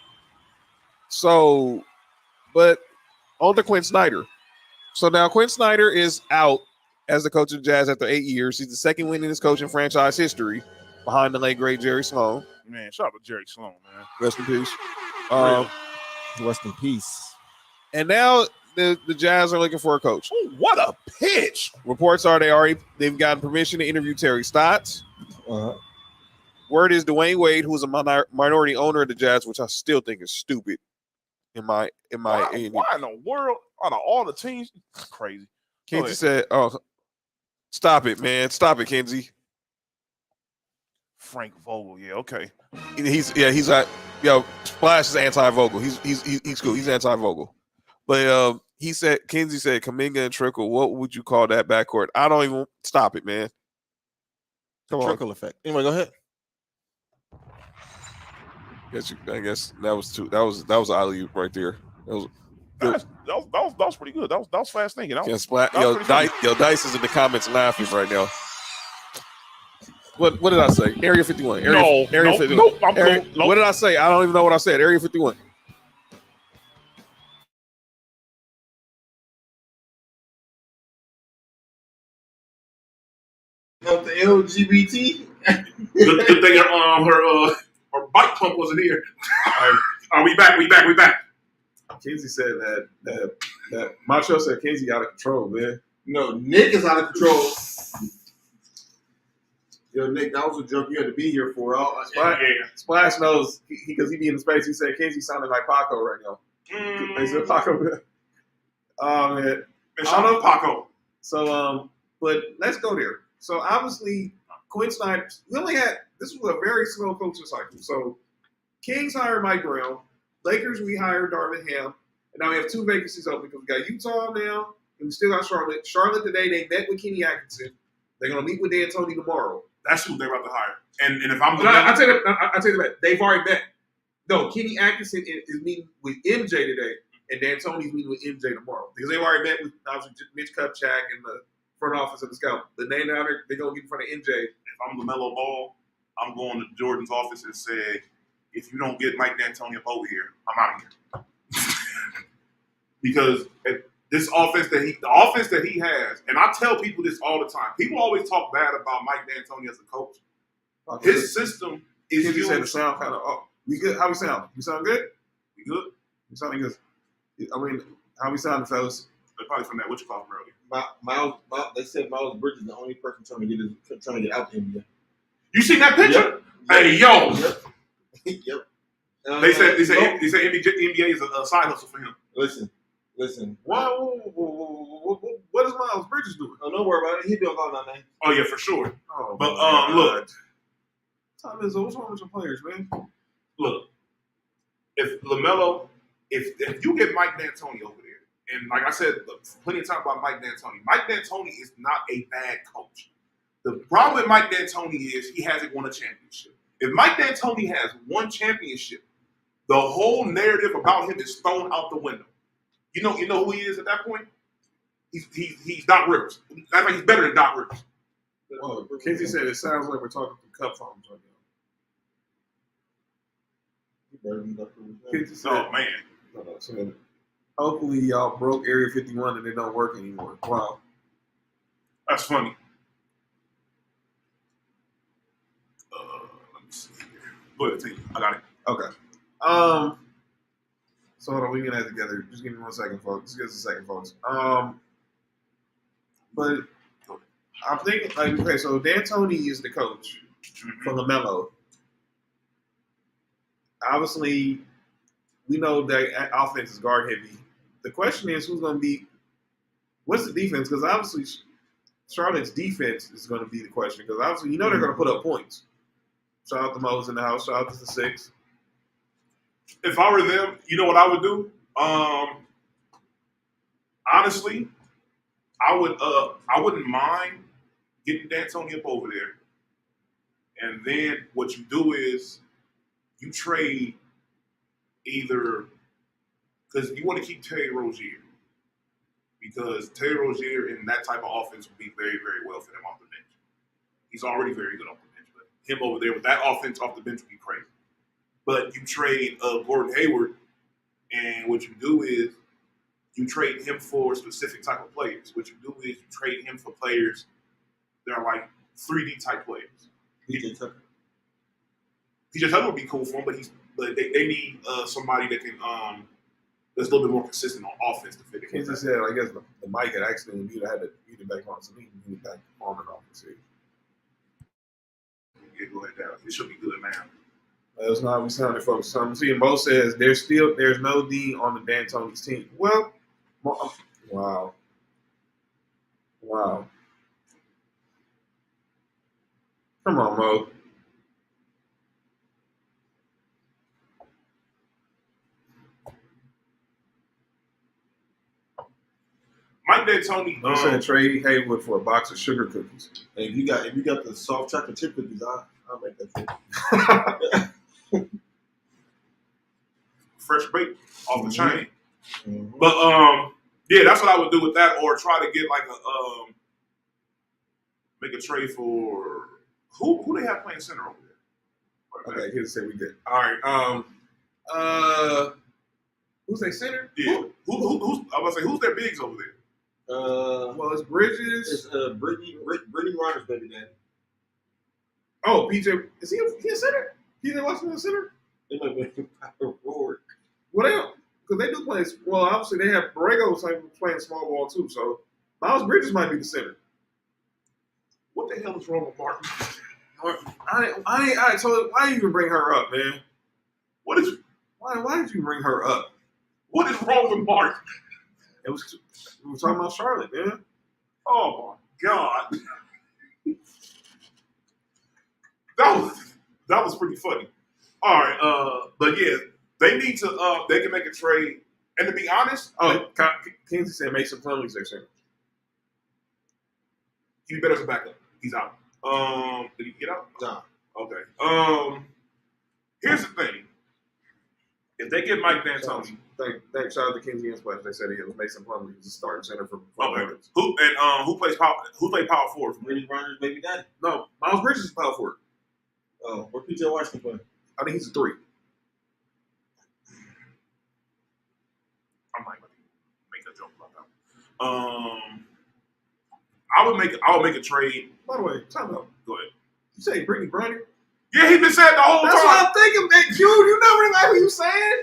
But on to Quinn Snyder. So now Quinn Snyder is out as the coach of the Jazz after 8 years. He's the second winningest coach in franchise history behind the late, great Jerry Sloan. Man, shout out to Jerry Sloan, man. Rest in peace. Rest in peace. And now the Jazz are looking for a coach. Ooh, what a pitch. Reports are they've gotten permission to interview Terry Stotts. Word is Dwayne Wade, who is a minority owner of the Jazz, which I still think is stupid. Why in the world out of all the teams? It's crazy. Kenzie said, "Oh, stop it, man! Stop it, Kenzie." Frank Vogel, yeah, okay. He's like, Splash is anti-Vogel. He's cool. He's anti-Vogel. But Kenzie said, Kuminga and Trickle. What would you call that backcourt? I don't even stop it, man. Come on, trickle effect. Anyway, go ahead. I guess that was too. That was alley right there. That was pretty good. That was fast thinking. Dice is in the comments laughing right now. What did I say? Area 51. Area 51. What did I say? I don't even know what I said. Area 51. Of the LGBT. Good thing her bike pump wasn't here. We back. Kenzie said that Macho said Kenzie out of control, man. No, Nick is out of control. Yo, Nick, that was a joke you had to be here for. Splash knows because he be in the space. He said Kenzie sounded like Paco right now. They said Paco. Oh man, Shout out to Paco. So but let's go there. So obviously Quinn Snyder. This was a very slow coaching cycle. So Kings hired Mike Brown. Lakers, we hired Darvin Ham. And now we have 2 vacancies open because we got Utah now, and we still got Charlotte. Charlotte today, they met with Kenny Atkinson. They're going to meet with D'Antoni tomorrow. That's who they're about to hire. And if I'm I tell you that. They've already met. No, Kenny Atkinson is meeting with MJ today, and D'Antoni's meeting with MJ tomorrow. Because they've already met with Mitch Kupchak and the front office of the scout. But they're going to get in front of MJ. If I'm LaMelo Ball, I'm going to Jordan's office and say, if you don't get Mike D'Antoni up over here, I'm out of here. Because the offense that he has, and I tell people this all the time. People always talk bad about Mike D'Antoni as a coach. His system is you said the sound kind of we good? How we sound? We sound good? We good? We sounding good. I mean, how we sounding, fellas? They're probably from that what you call him earlier. Miles, they said Miles Bridges is the only person trying to get out the NBA. You seen that picture? Yep. Hey, yo. Yep. They said NBA is a side hustle for him. Listen. What is Miles Bridges doing? Oh, don't worry about it. He'll be on that name. Oh yeah, for sure. Oh, but look, what's wrong with your players, man? Look, if LaMelo, if you get Mike D'Antoni over there, and like I said, plenty of time about Mike D'Antoni is not a bad coach. The problem with Mike D'Antoni is he hasn't won a championship. If Mike D'Antoni has one championship, the whole narrative about him is thrown out the window. You know who he is at that point? He's Doc Rivers. That's like he's better than Doc Rivers. Well, Kenzie said it sounds like we're talking through cup phones right now. Kenzie said, oh man. Hopefully y'all broke Area 51 and it don't work anymore. Wow. That's funny. Let me see here. Go ahead, T. I got it. Okay. So hold on, we can get that together. Just give me 1 second, folks. Just give us a second, folks. But I'm thinking, like, okay, so D'Antoni is the coach for LaMelo. Obviously, we know that offense is guard heavy. The question is, what's the defense? Because obviously, Charlotte's defense is going to be the question. Because obviously, they're going to put up points. Shout out to Mo's in the house. Shout out to the Six. If I were them, you know what I would do? Honestly, I wouldn't mind getting D'Antoni up over there. And then what you do is you trade either because you want to keep Terry Rozier. Because Terry Rozier in that type of offense would be very, very well for him off the bench. He's already very good off the bench, but him over there with that offense off the bench would be crazy. But you trade Gordon Hayward, and what you do is you trade him for specific type of players. What you do is you trade him for players that are like 3D type players. PJ Tucker. PJ Tucker would be cool for him, but they need somebody that can that's a little bit more consistent on offense to fit it. Kansas said, I guess the Mike had actually had to beat it back on so he can beat it back on and off the season. Yeah, go ahead down. It should be good now. That's not how we sounded, folks. So I'm seeing Bo says there's no D on the D'Antoni's team. Well, wow. Come on, Mo. Mike D'Antoni. I'm saying trade Haywood for a box of sugar cookies. Hey, if you got the soft chocolate chip cookies, I'll make that trade. Fresh baked off the chain. Mm-hmm. But yeah, that's what I would do with that, or try to get like a make a trade for who they have playing center over there. Okay, here's say we did. All right. Who's their center? Yeah. Who's I was gonna say who's their bigs over there? Well, it's Bridges. It's Brittany Reiner baby daddy. Oh, PJ. Is he a center? PJ Watson a center? They might be power forward. What else? Because they do play. Well, obviously they have Borrego playing small ball too. So Miles Bridges might be the center. What the hell is wrong with Martin? I told. Why you even bring her up, man? What is? Why did you bring her up? What is wrong with Martin? We were talking about Charlotte, man. Oh my God. That was pretty funny. All right, but yeah, they need to they can make a trade. And to be honest, Kinsey said Mason Plumlee's their center. he'd be better as a backup. He's out. Did he get out? No. Okay. Here's the thing. If they get Mike D'Antoni, Thanks. Shout out to Kinsey and Splash. They said it was Mason Plumlee. He was the starting center for okay. Who played power forward? Brittany Reiner's baby daddy. No, Miles Bridges is power forward. Oh, where PJ Washington play? I think he's a 3. I might make a joke about that. I would make a trade. By the way, time out. Go ahead. You say Brittany Griner? Yeah, he been saying the whole That's time. what I'm thinking, man. Q, you never like what you saying?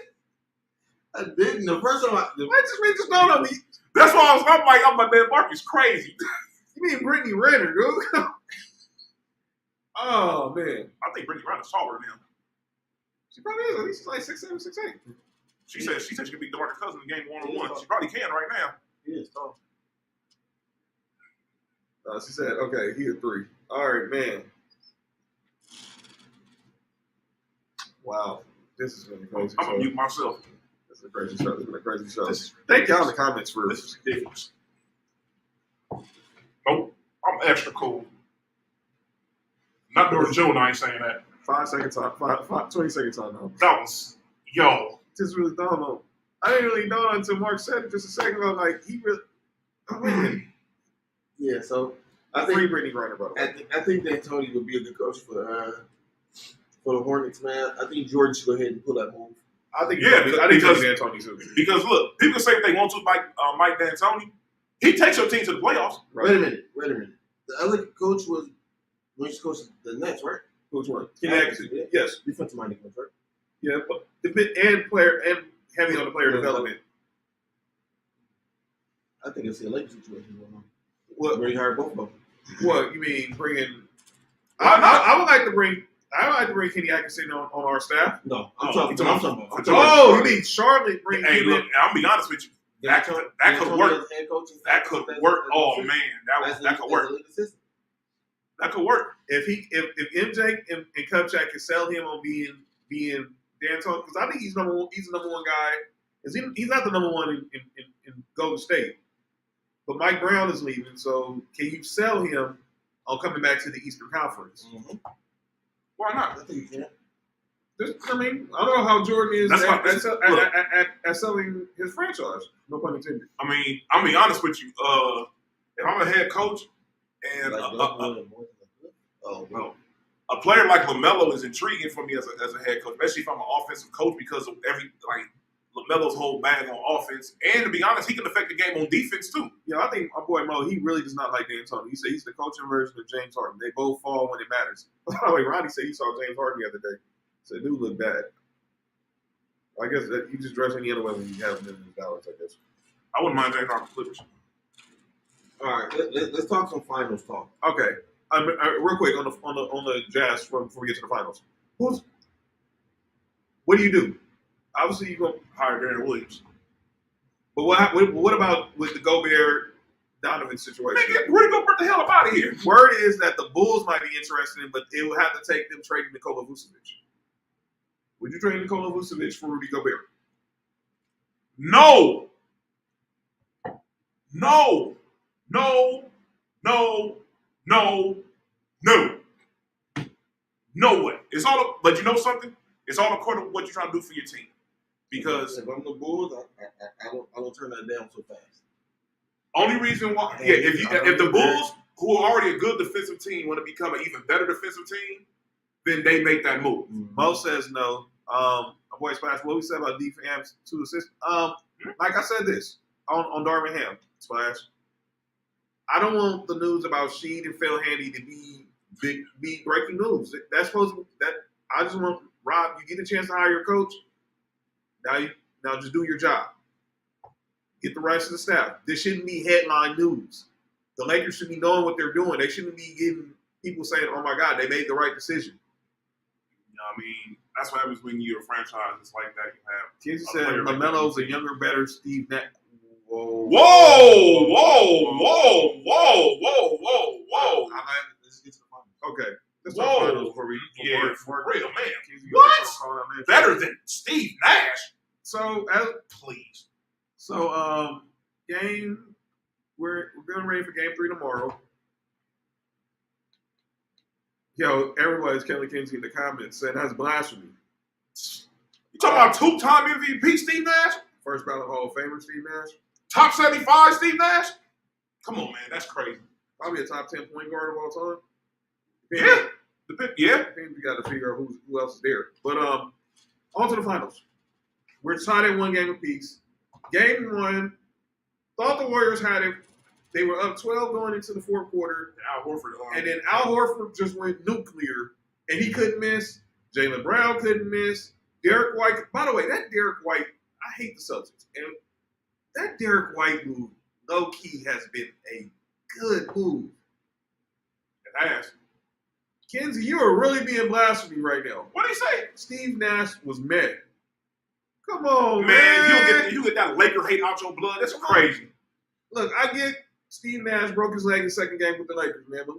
I didn't. The first time Just dawned on me. That's why I'm like, man, Mark is crazy. You mean Brittany Renner, dude? Oh man, I think Brittany Reiner's taller than him. she probably is. At least she's like 6'7", 6'8". She said she could beat DeMarcus Cousins in game 1-on-1. She probably can right now. he is tall. She said, okay, he a 3. All right, man. Wow, this is really crazy. I'm gonna mute myself. This is a crazy show. This has been a crazy show. This is Thank y'all in the comments for This is ridiculous. Nope, I'm extra cool. Not during June, I ain't saying that. 5 seconds on 20 seconds on now. That was, yo. Just really dawned on. I didn't really dawn until Mark said it just a second ago. Like he really. Oh, man. Yeah, so I Free think Brittany Griner, by the way. I think D'Antoni would be a good coach for the Hornets, man. I think Jordan should go ahead and pull that move. I think Yeah, I think because- D'Antoni too. Because look, people say if they want to Mike D'Antoni, he takes your team to the playoffs. Right. Wait a minute. The other coach was when he coached the Nets, right? Which one? Atkinson, yeah. Yes. Defensive minded coach, right? Yeah, but and heavy on the player development. I think it's a Lakers situation going on. What? Where he hired both of them. What you mean bringing? Why not? I would like to bring. I would like to bring Kenny Atkinson on our staff. No, Oh, I'm talking about. Oh, you mean Charlotte bring Hey, him look, in? I'll be honest with you. That could work. That could work. Oh man, that could work. That could work. If MJ and Kupchak can sell him on being D'Antoni, because I think he's number one. He's the number one guy. He's not the number one in Golden State, but Mike Brown is leaving. So can you sell him on coming back to the Eastern Conference? Mm-hmm. Why not? I think you can. I mean, I don't know how Jordan is That's fine. at selling his franchise. No pun intended. I mean, I'll be honest with you. If I'm a head coach and a player like LaMelo is intriguing for me as a head coach, especially if I'm an offensive coach because of LaMelo's whole bag on offense. And to be honest, he can affect the game on defense too. Yeah, I think my boy Mo, he really does not like D'Antoni. He said he's the coaching version of James Harden. They both fall when it matters. Like Ronnie said, he saw James Harden the other day. Said, dude look bad. I guess that you just dress any other way when you have him in his balance, I guess. I wouldn't mind James Harden Clippers. All right, let's talk some finals talk. Okay. Real quick on the Jazz before we get to the finals. What do you do? Obviously, you're going to hire Darren Williams. But what about with the Gobert Donovan situation? Nigga, Rudy Gobert the hell up out of here. Word is that the Bulls might be interested in, but it would have to take them trading Nikola Vucevic. Would you trade Nikola Vucevic for Rudy Gobert? No. No. No. No. No. No. No way. It's all. But you know something? It's all according to what you're trying to do for your team. Because if I'm the Bulls, I don't turn that down so fast. Only reason why, if the Bulls, who are already a good defensive team, want to become an even better defensive team, then they make that move. Mm-hmm. Mo says no. My boy Splash, what we said about Ham's 2 assists. Like I said this on Darvin Ham, Splash. I don't want the news about Sheed and Phil Handy to be breaking news. That's supposed to be, I just want Rob. You get a chance to hire your coach. Now just do your job. Get the rest of the staff. This shouldn't be headline news. The Lakers should be knowing what they're doing. They shouldn't be getting people saying, "Oh my God, they made the right decision." You know what I mean? That's what happens when you're a franchise. It's like that. You have. Kids said LaMelo's a younger, better Steve Nash. Whoa! Whoa! Whoa! Whoa! Whoa! Whoa! Whoa! Whoa! Let's get to the finals. Okay. Let's Whoa! talk finals before we for real, man. What? Better than Steve Nash? So, please. So, we're getting ready for game 3 tomorrow. Yo, everybody's Kelly Kinsey in the comments saying that's blasphemy. You talking about 2-time MVP Steve Nash? First ballot Hall of Famer Steve Nash? Top 75 Steve Nash? Come on, man. That's crazy. Probably a top 10 point guard of all time. Yeah. Yeah. We got to figure out who else is there. But on to the finals. We're tied at 1 game apiece. Game 1, thought the Warriors had it. They were up 12 going into the fourth quarter. Al Horford. And then Al Horford just went nuclear, and he couldn't miss. Jaylen Brown couldn't miss. Derek White. By the way, that Derek White, I hate the Celtics. And that Derek White move, low-key, has been a good move. It has. Kenzie, you are really being blasphemy right now. What did he say? Steve Nash was mad. Come on, man. You get that Laker hate out your blood. That's crazy. Look, I get Steve Nash broke his leg in the second game with the Lakers, man. But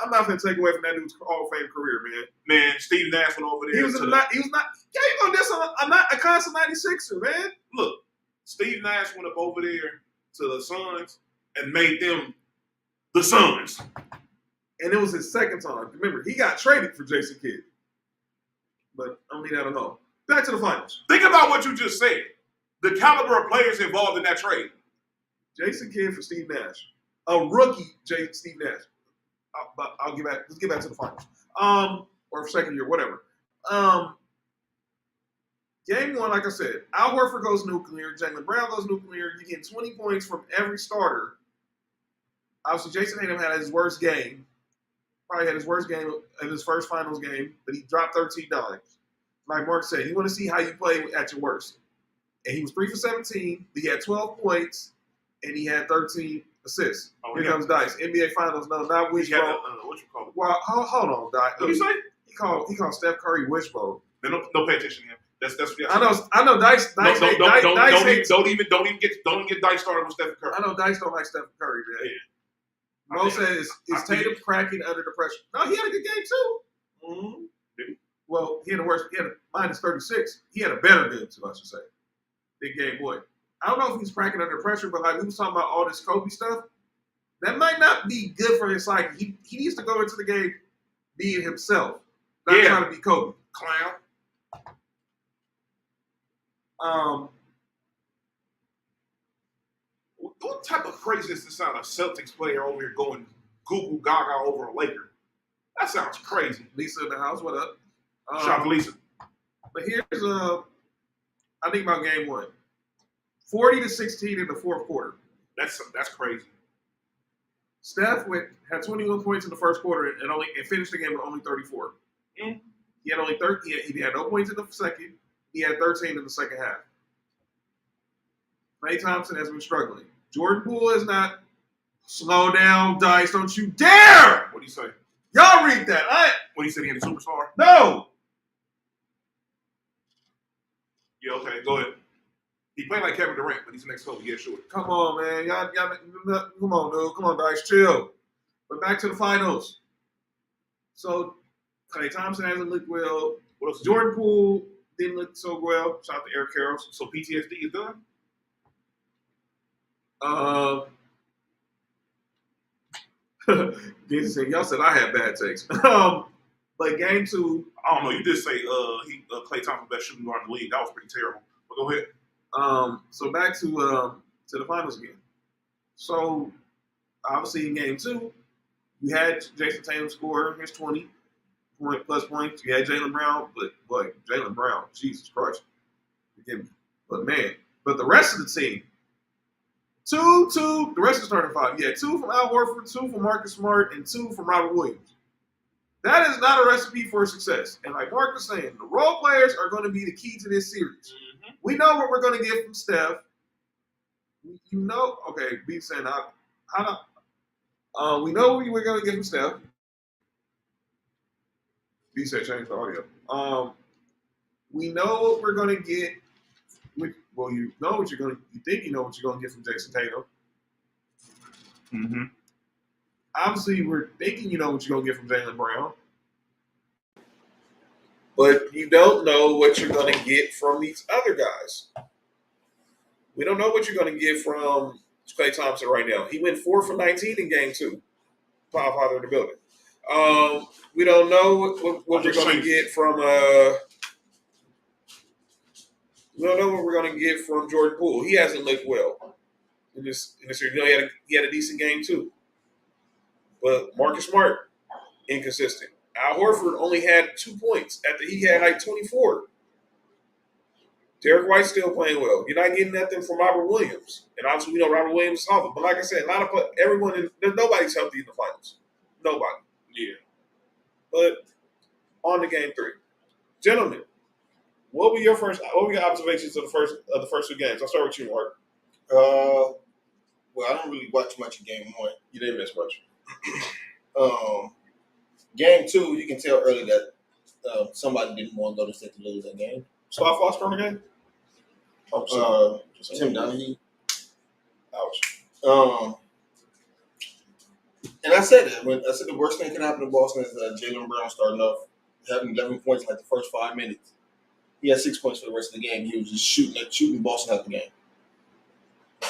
I'm not going to take away from that dude's Hall of Fame career, man. Man, Steve Nash went over there. He was not. Yeah, you know this. A constant 96er, man. Look, Steve Nash went up over there to the Suns and made them the Suns. And it was his second time. Remember, he got traded for Jason Kidd. But I'll leave that alone. Back to the finals. Think about what you just said. The caliber of players involved in that trade. Jason Kidd for Steve Nash. A rookie, Steve Nash. I'll get back. Let's get back to the finals. Or second year, whatever. Game 1, like I said, Al Horford goes nuclear. Jaylen Brown goes nuclear. You get 20 points from every starter. Obviously, Jason Tatum had his worst game. Probably had his worst game in his first finals game, but he dropped 13 dimes. Like Mark said, you want to see how you play at your worst. And he was 3 for 17. He had 12 points, and he had 13 assists. Here comes Dice. NBA Finals. No, not Wishbone. What you call it? Well, hold on, Dice. What you say? He called Steph Curry Wishbone. Don't pay attention to him. That's I know. Dice. Don't even get Dice started with Steph Curry. I know Dice don't like Steph Curry, man. Yeah. Mo says, is Tatum cracking under the pressure? No, he had a good game, too. Mm-hmm. Did he? Well, he had a minus 36. He had a better game, too, I should say. Big game boy. I don't know if he's cracking under pressure, but like we was talking about all this Kobe stuff, that might not be good for his psyche. He needs to go into the game being himself, not trying to be Kobe. Clown. What type of craziness does sound a Celtics player over here going goo gaga over a Laker? That sounds crazy. Lisa in the house, what up? Shout out to Lisa. But here's I think about game 1. 40-16 in the fourth quarter. That's crazy. Steph had 21 points in the first quarter and finished the game with only 34. Mm. He had only 30. He had no points in the second. He had 13 in the second half. Klay Thompson has been struggling. Jordan Poole is not. Slow down, Dice. Don't you dare! What do you say? Y'all read that. What do you say? He had a superstar? No. Yeah, okay, go ahead. He played like Kevin Durant, but he's the next Kobe. Yeah, sure. Come on, man. Y'all, come on, dude. Come on, Dice. Chill. But back to the finals. So, Klay Thompson hasn't looked well. What else? Jordan Poole didn't look so well. Shout out to Eric Carroll. So PTSD is done? Jesus said, y'all said I had bad takes. But game 2. I don't know. You did say Klay Thompson best shooting guard in the league. That was pretty terrible. But go ahead. So back to the finals again. So obviously in game 2, you had Jason Tatum score his 20 plus points. You had Jaylen Brown, but boy, Jaylen Brown, Jesus Christ, forgive me. But the rest of the team, the rest of the starting five, yeah, 2 from Al Horford, 2 from Marcus Smart, and 2 from Robert Williams. That is not a recipe for success. And like Mark was saying, the role players are going to be the key to this series. Mm-hmm. We know what we're going to get from Steph. You know, okay, B saying we know what we're going to get from Steph. B said change the audio. We know what we're going to get. Well, you know what you think you know what you're going to get from Jason Tatum. Mm-hmm. Obviously, we're thinking you know what you're going to get from Jaylen Brown. But you don't know what you're going to get from these other guys. We don't know what you're going to get from Klay Thompson right now. He went 4 for 19 in game 2. Power father in the building. We don't know what we're going to get from we don't know what we're going to get from Jordan Poole. He hasn't looked well in this year. You know, he had a decent game too. But Marcus Smart, inconsistent. Al Horford only had 2 points after he had like 24. Derek White's still playing well. You're not getting nothing from Robert Williams. And obviously we know Robert Williams is healthy. But like I said, nobody's healthy in the finals. Nobody. Yeah. But on to game 3. Gentlemen, what were your observations of the first 2 games? I'll start with you, Mark. Well, I don't really watch much of game 1. You didn't miss much. Game 2, you can tell early that somebody didn't want Golden State to lose that game. Scott Foster on the game? Tim Donaghy. Ouch. And I said that when I said the worst thing that could happen to Boston is Jaylen Brown starting off having 11 points in like the first 5 minutes. He had 6 points for the rest of the game. He was just shooting Boston out the game.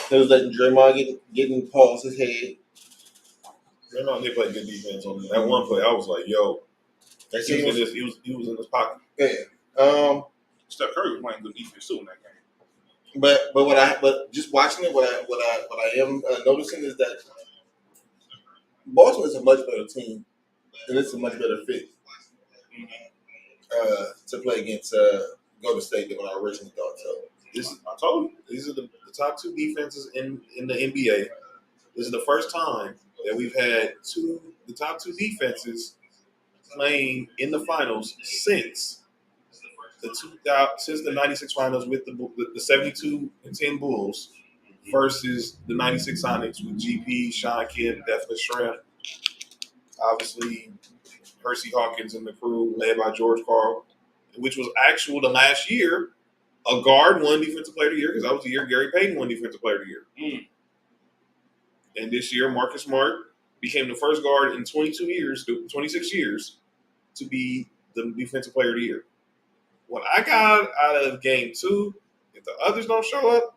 He was letting Draymond getting Paul's his head. Draymond did play good defense on that one play. I was like, yo, he was in his pocket. Yeah. Steph Curry was playing good defense too in that game. But just watching it, what I am noticing is that Boston is a much better team, and it's a much better fit to play against Golden State than what I originally thought. So I told you, these are the top 2 defenses in the NBA. This is the first time that we've had the top 2 defenses playing in the finals since the 96 finals with the 72-10 Bulls versus the 96 Sonics with GP, Sean Kidd, Deathless Shrimp, obviously Percy Hawkins and the crew led by George Karl, which was the last year a guard won Defensive Player of the Year because that was the year Gary Payton won Defensive Player of the Year. Mm. And this year Marcus Smart became the first guard in 26 years to be the Defensive Player of the Year. What I got out of game 2, if the others don't show up,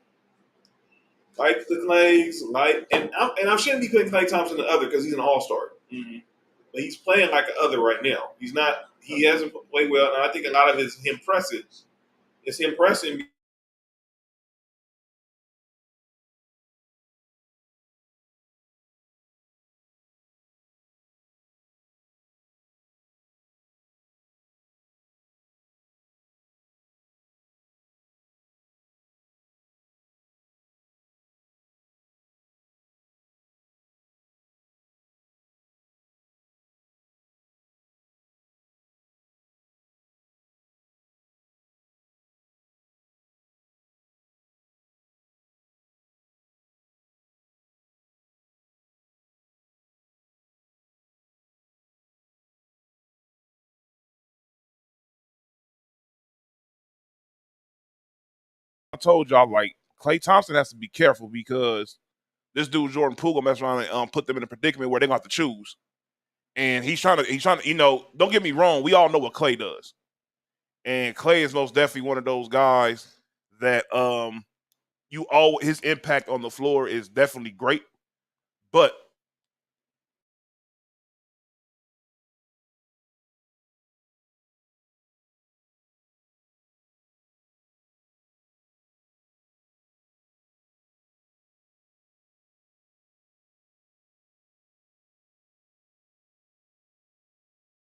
like the Clays, and I shouldn't be putting Klay Thompson the other because he's an all-star. Mm-hmm. But he's playing like an other right now. He hasn't played well, and I think a lot of it is him pressing. It's him pressing I told y'all, like, Klay Thompson has to be careful because this dude Jordan Poole gonna mess around and put them in a predicament where they're gonna have to choose. And he's trying to, don't get me wrong, we all know what Klay does. And Klay is most definitely one of those guys that his impact on the floor is definitely great. But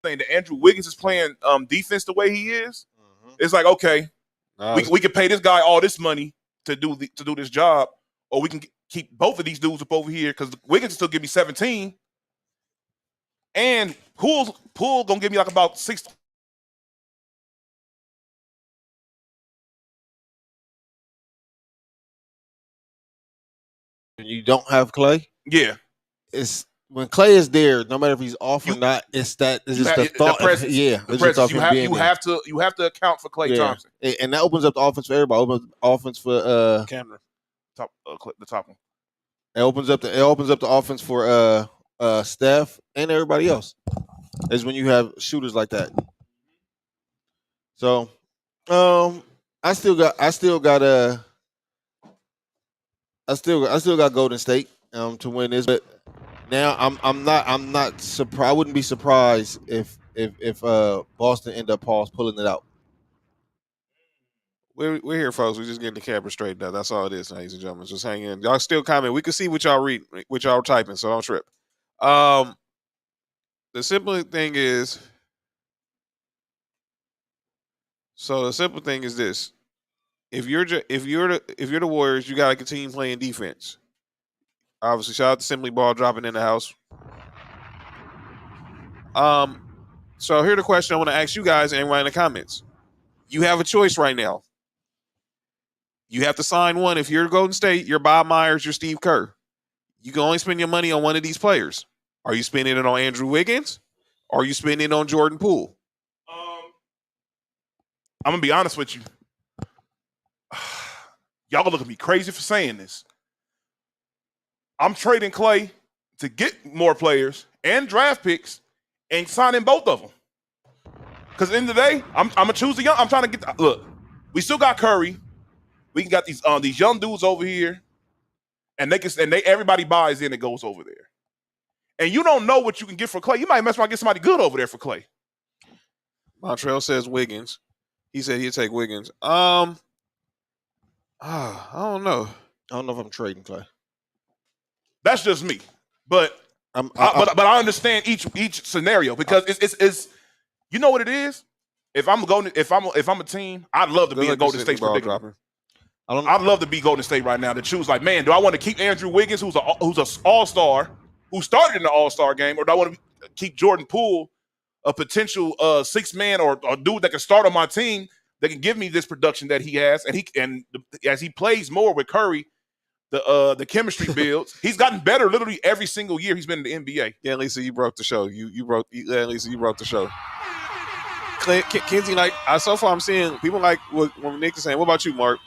saying that Andrew Wiggins is playing defense the way he is, it's like, okay, we can pay this guy all this money to do this job, or we can keep both of these dudes up over here because Wiggins still give me 17, and Poole gonna give me like about 6. And you don't have Klay. Yeah, It's when Klay is there, no matter if he's off or not. It's just the thought. Presence, yeah, the presence. You have to account for Klay Thompson, and that opens up the offense for everybody. Opens up the offense for Cameron, the top one. It opens up the offense for Steph and everybody else. Is when you have shooters like that. So, I still got Golden State to win this, but now I'm not surprised. I wouldn't be surprised if Boston end up pulling it out. We're here, folks. We're just getting the camera straightened out. That's all it is, ladies and gentlemen. Just hang in. Y'all still comment. We can see what y'all read, what y'all typing, so don't trip. The simple thing is, this: if you're the Warriors, you got to continue playing defense. Obviously, shout out to Simply Ball dropping in the house. So here's the question I want to ask you guys and everyone in the comments. You have a choice right now. You have to sign one. If you're Golden State, you're Bob Myers, you're Steve Kerr. You can only spend your money on one of these players. Are you spending it on Andrew Wiggins? Or are you spending it on Jordan Poole? I'm going to be honest with you. Y'all gonna look at me crazy for saying this. I'm trading Klay to get more players and draft picks and signing both of them. Because at the end of the day, I'm gonna choose the young. I'm trying to get. Look, we still got Curry. We can got these young dudes over here, and everybody buys in and goes over there. And you don't know what you can get for Klay. You might mess around and get somebody good over there for Klay. Montreal says Wiggins. He said he'd take Wiggins. I don't know. I don't know if I'm trading Klay. That's just me, but I understand each scenario because it's you know what it is. If I'm a team, I'd love to be in Golden State's predicament. I'd love to be Golden State right now to choose. Like, man, do I want to keep Andrew Wiggins, who's an all-star, who started in the All-Star game, or do I want to keep Jordan Poole, a potential six-man or dude that can start on my team that can give me this production that he has, as he plays more with Curry, the chemistry builds. He's gotten better literally every single year he's been in the NBA. Yeah, Lisa, you broke the show. You broke the show. Kenzie, like so far I'm seeing people like what Nick is saying. What about you, Mark?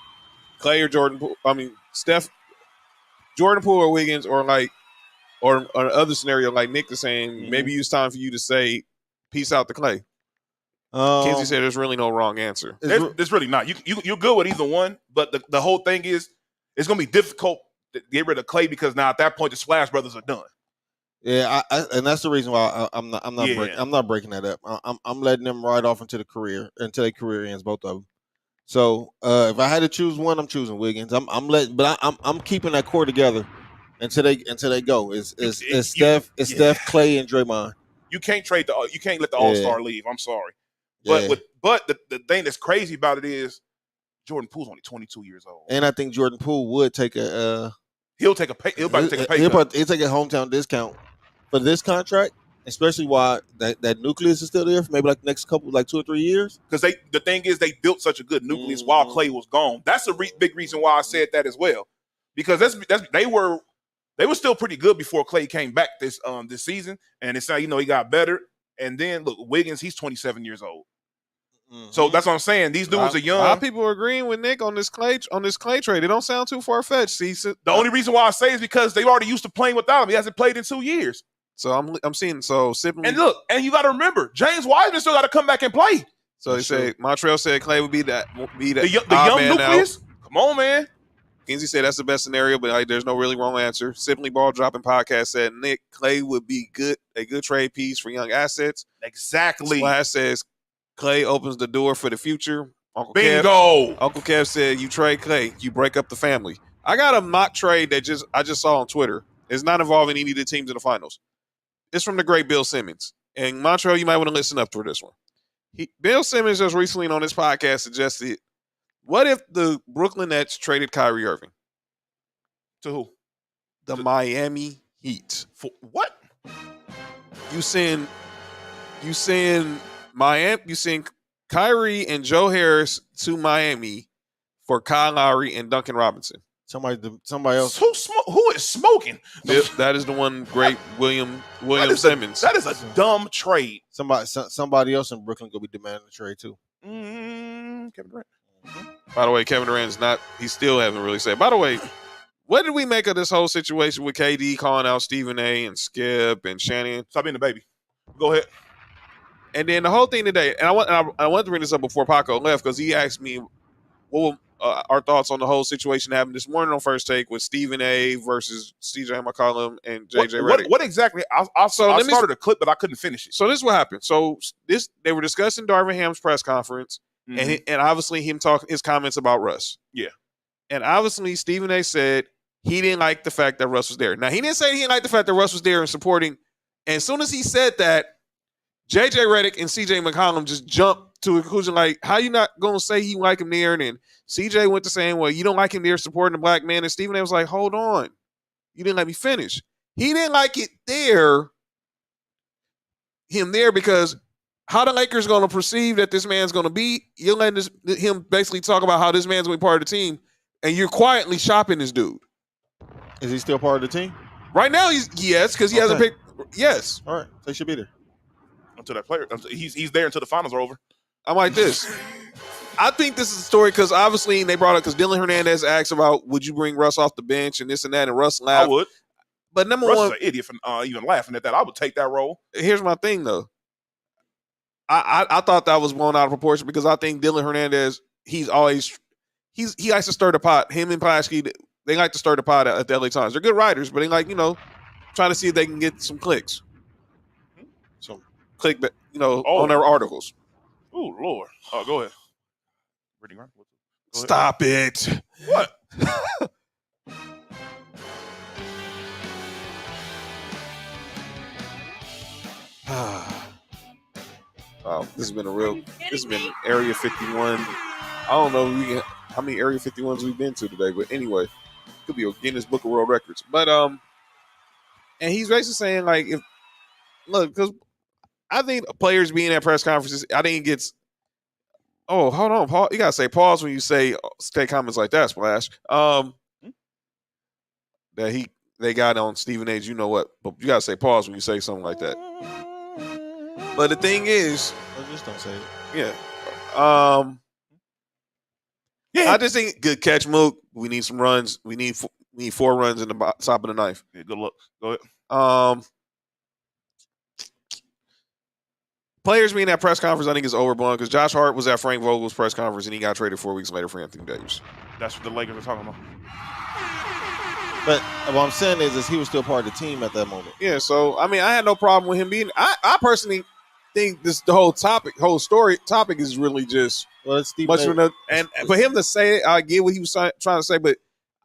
Klay or Jordan Poole? I mean, Steph, Jordan Poole or Wiggins, or another scenario like Nick is saying, maybe it's time for you to say peace out to Klay. Kenzie said there's really no wrong answer. There's really not. You're good with either one, but the whole thing is it's going to be difficult to get rid of Klay because now at that point the Splash Brothers are done. Yeah, and that's the reason why I'm not breaking that up. I'm letting them ride off until their career ends, both of them. So if I had to choose one, I'm choosing Wiggins. I'm keeping that core together until they go. It's Steph, Klay, and Draymond. You can't let the All-Star leave. I'm sorry. But the thing that's crazy about it is Jordan Poole's only 22 years old. And I think Jordan Poole would take a he'll take a pay cut. He'll take a hometown discount for this contract, especially while that nucleus is still there for maybe like the next couple, like 2 or 3 years. Because the thing is they built such a good nucleus while Klay was gone. That's a big reason why I said that as well. Because they were still pretty good before Klay came back this season, and it's how he got better. And then look, Wiggins, he's 27 years old. So that's what I'm saying. These dudes are A young. lot of people are agreeing with Nick on this Clay trade. It don't sound too far fetched. See, The only reason why I say is because they've already used to playing without him. He hasn't played in 2 years. so I'm seeing simply. And look, and you got to remember, James Wiseman still got to come back and play. So they say Montreal said Clay would be the The young man nucleus. out. Come on, man. Kinsey said that's the best scenario, but there's no really wrong answer. Simply Ball Dropping Podcast said Nick Clay would be a good trade piece for young assets. Exactly. Splash says Clay opens the door for the future. Bingo. Uncle Kev said you trade Clay, you break up the family. I got a mock trade that I just saw on Twitter. It's not involving any of the teams in the finals. It's from the great Bill Simmons. And Montreal, you might want to listen up for this one. Bill Simmons just recently on this podcast suggested, what if the Brooklyn Nets traded Kyrie Irving? To who? The Miami Heat. For what? You send Kyrie and Joe Harris to Miami for Kyle Lowry and Duncan Robinson. Somebody else. Who is smoking? That is the one great William Simmons. That is a dumb trade. Somebody else in Brooklyn gonna be demanding the trade too. Kevin Durant. By the way, Kevin Durant's not. He still haven't really said. By the way, what did we make of this whole situation with KD calling out Stephen A. and Skip and Shannon? Stop being the baby. Go ahead. And then the whole thing today, and I want to bring this up before Paco left because he asked me what were our thoughts on the whole situation happened this morning on First Take with Stephen A. versus CJ McCollum and JJ Redick. What exactly? I started a clip, but I couldn't finish it. So this is what happened. So they were discussing Darvin Ham's press conference, and obviously his comments about Russ. Yeah, and obviously Stephen A. said he didn't like the fact that Russ was there. Now he didn't say he didn't like the fact that Russ was there and supporting. And as soon as he said that, JJ Redick and CJ McCollum just jumped to a conclusion like, how you not going to say you like him there? And then CJ went to saying, well, you don't like him there supporting the black man. And Stephen A was like, hold on. You didn't let me finish. He didn't like it him there because how the Lakers going to perceive that this man's going to be, you're letting him basically talk about how this man's going to be part of the team, and you're quietly shopping this dude. Is he still part of the team? Right now, yes, because he hasn't picked. Yes. All right. So he should be there. Until that player, he's there until the finals are over. I'm like this. I think this is a story because obviously they brought up because Dylan Hernandez asked about would you bring Russ off the bench and this and that, and Russ laughed. I would. But number Russ one, is an idiot for even laughing at that. I would take that role. Here's my thing though. I thought that was blown out of proportion because I think Dylan Hernandez, he likes to stir the pot. Him and Plasky, they like to stir the pot at the LA Times. They're good writers, but they like, trying to see if they can get some clicks. Some click, on their articles. Oh, Lord. Oh, go ahead. Stop it. What? Wow, this has been Area 51. I don't know how many Area 51s we've been to today, but anyway, it could be a Guinness Book of World Records. But and he's basically saying like, because I think players being at press conferences, I think it gets. Oh, hold on, Paul. You gotta say pause when you say comments like that, Splash. That they got on Stephen A. You know what? But you gotta say pause when you say something like that. But the thing is, just don't say it. Yeah. I just think good catch, Mook. We need some runs. We need 4 runs in the top of the ninth. Yeah, good luck. Go ahead. Players being at press conference, I think is overblown because Josh Hart was at Frank Vogel's press conference and he got traded 4 weeks later for Anthony Davis. That's what the Lakers are talking about. But what I'm saying is he was still part of the team at that moment. Yeah, so I mean, I had no problem with him being. I personally think the whole topic is really just much of enough. And for him to say it, I get what he was trying to say, but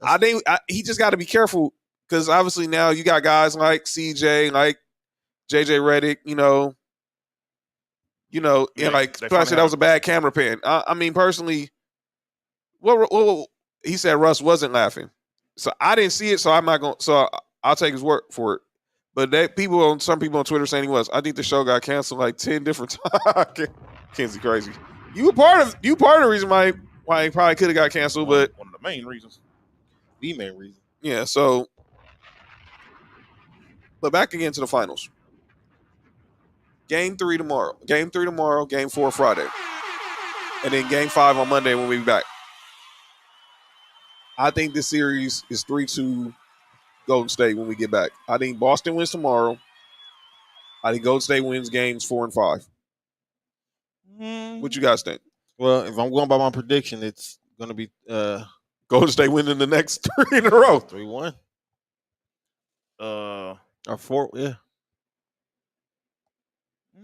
I think he just got to be careful because obviously now you got guys like CJ, like JJ Redick, and like I said, that was a bad camera pan. I mean, personally, what he said Russ wasn't laughing. So I didn't see it, so I'm not going. So I'll take his word for it. But some people on Twitter saying he was. I think the show got canceled like 10 different times. Kenzie crazy. You part of the reason why he probably could have got canceled, but one of the main reasons. The main reason. Yeah. So, but back again to the finals. Game 3 tomorrow. Game 4 Friday. and then Game 5 on Monday when we be back. I think this series is 3-2 Golden State when we get back. I think Boston wins tomorrow. I think Golden State wins games 4 and 5. What you guys think? Well, if I'm going by my prediction, it's going to be Golden State winning the next 3 in a row. 3-1 Uh, or 4. Yeah.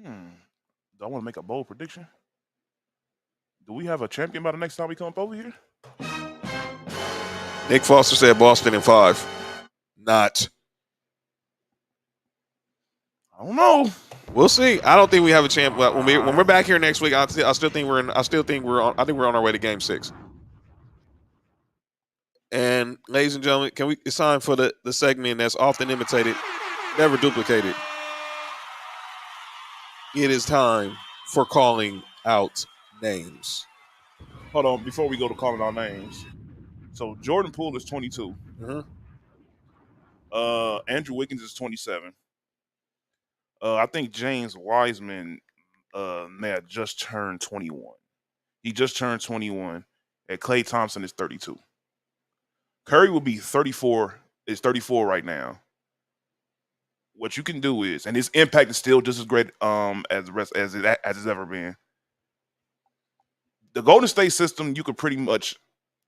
Do I want to make a bold prediction? Do we have a champion by the next time we come up over here? Nick Foster said Boston in 5. Not. I don't know. We'll see. I don't think we have a champ. Well, when we're back here next week, I still think we're on. I think we're on our way to Game 6. And ladies and gentlemen, it's time for the segment that's often imitated, never duplicated. It is time for calling out names. Hold on, before we go to calling our names. So Jordan Poole is 22. Andrew Wiggins is 27. I think James Wiseman may have just turned 21. He just turned 21. And Klay Thompson is 32. Curry will be 34. Is 34 right now. What you can do is, and his impact is still just as great as the rest as it's ever been. The Golden State system, you could pretty much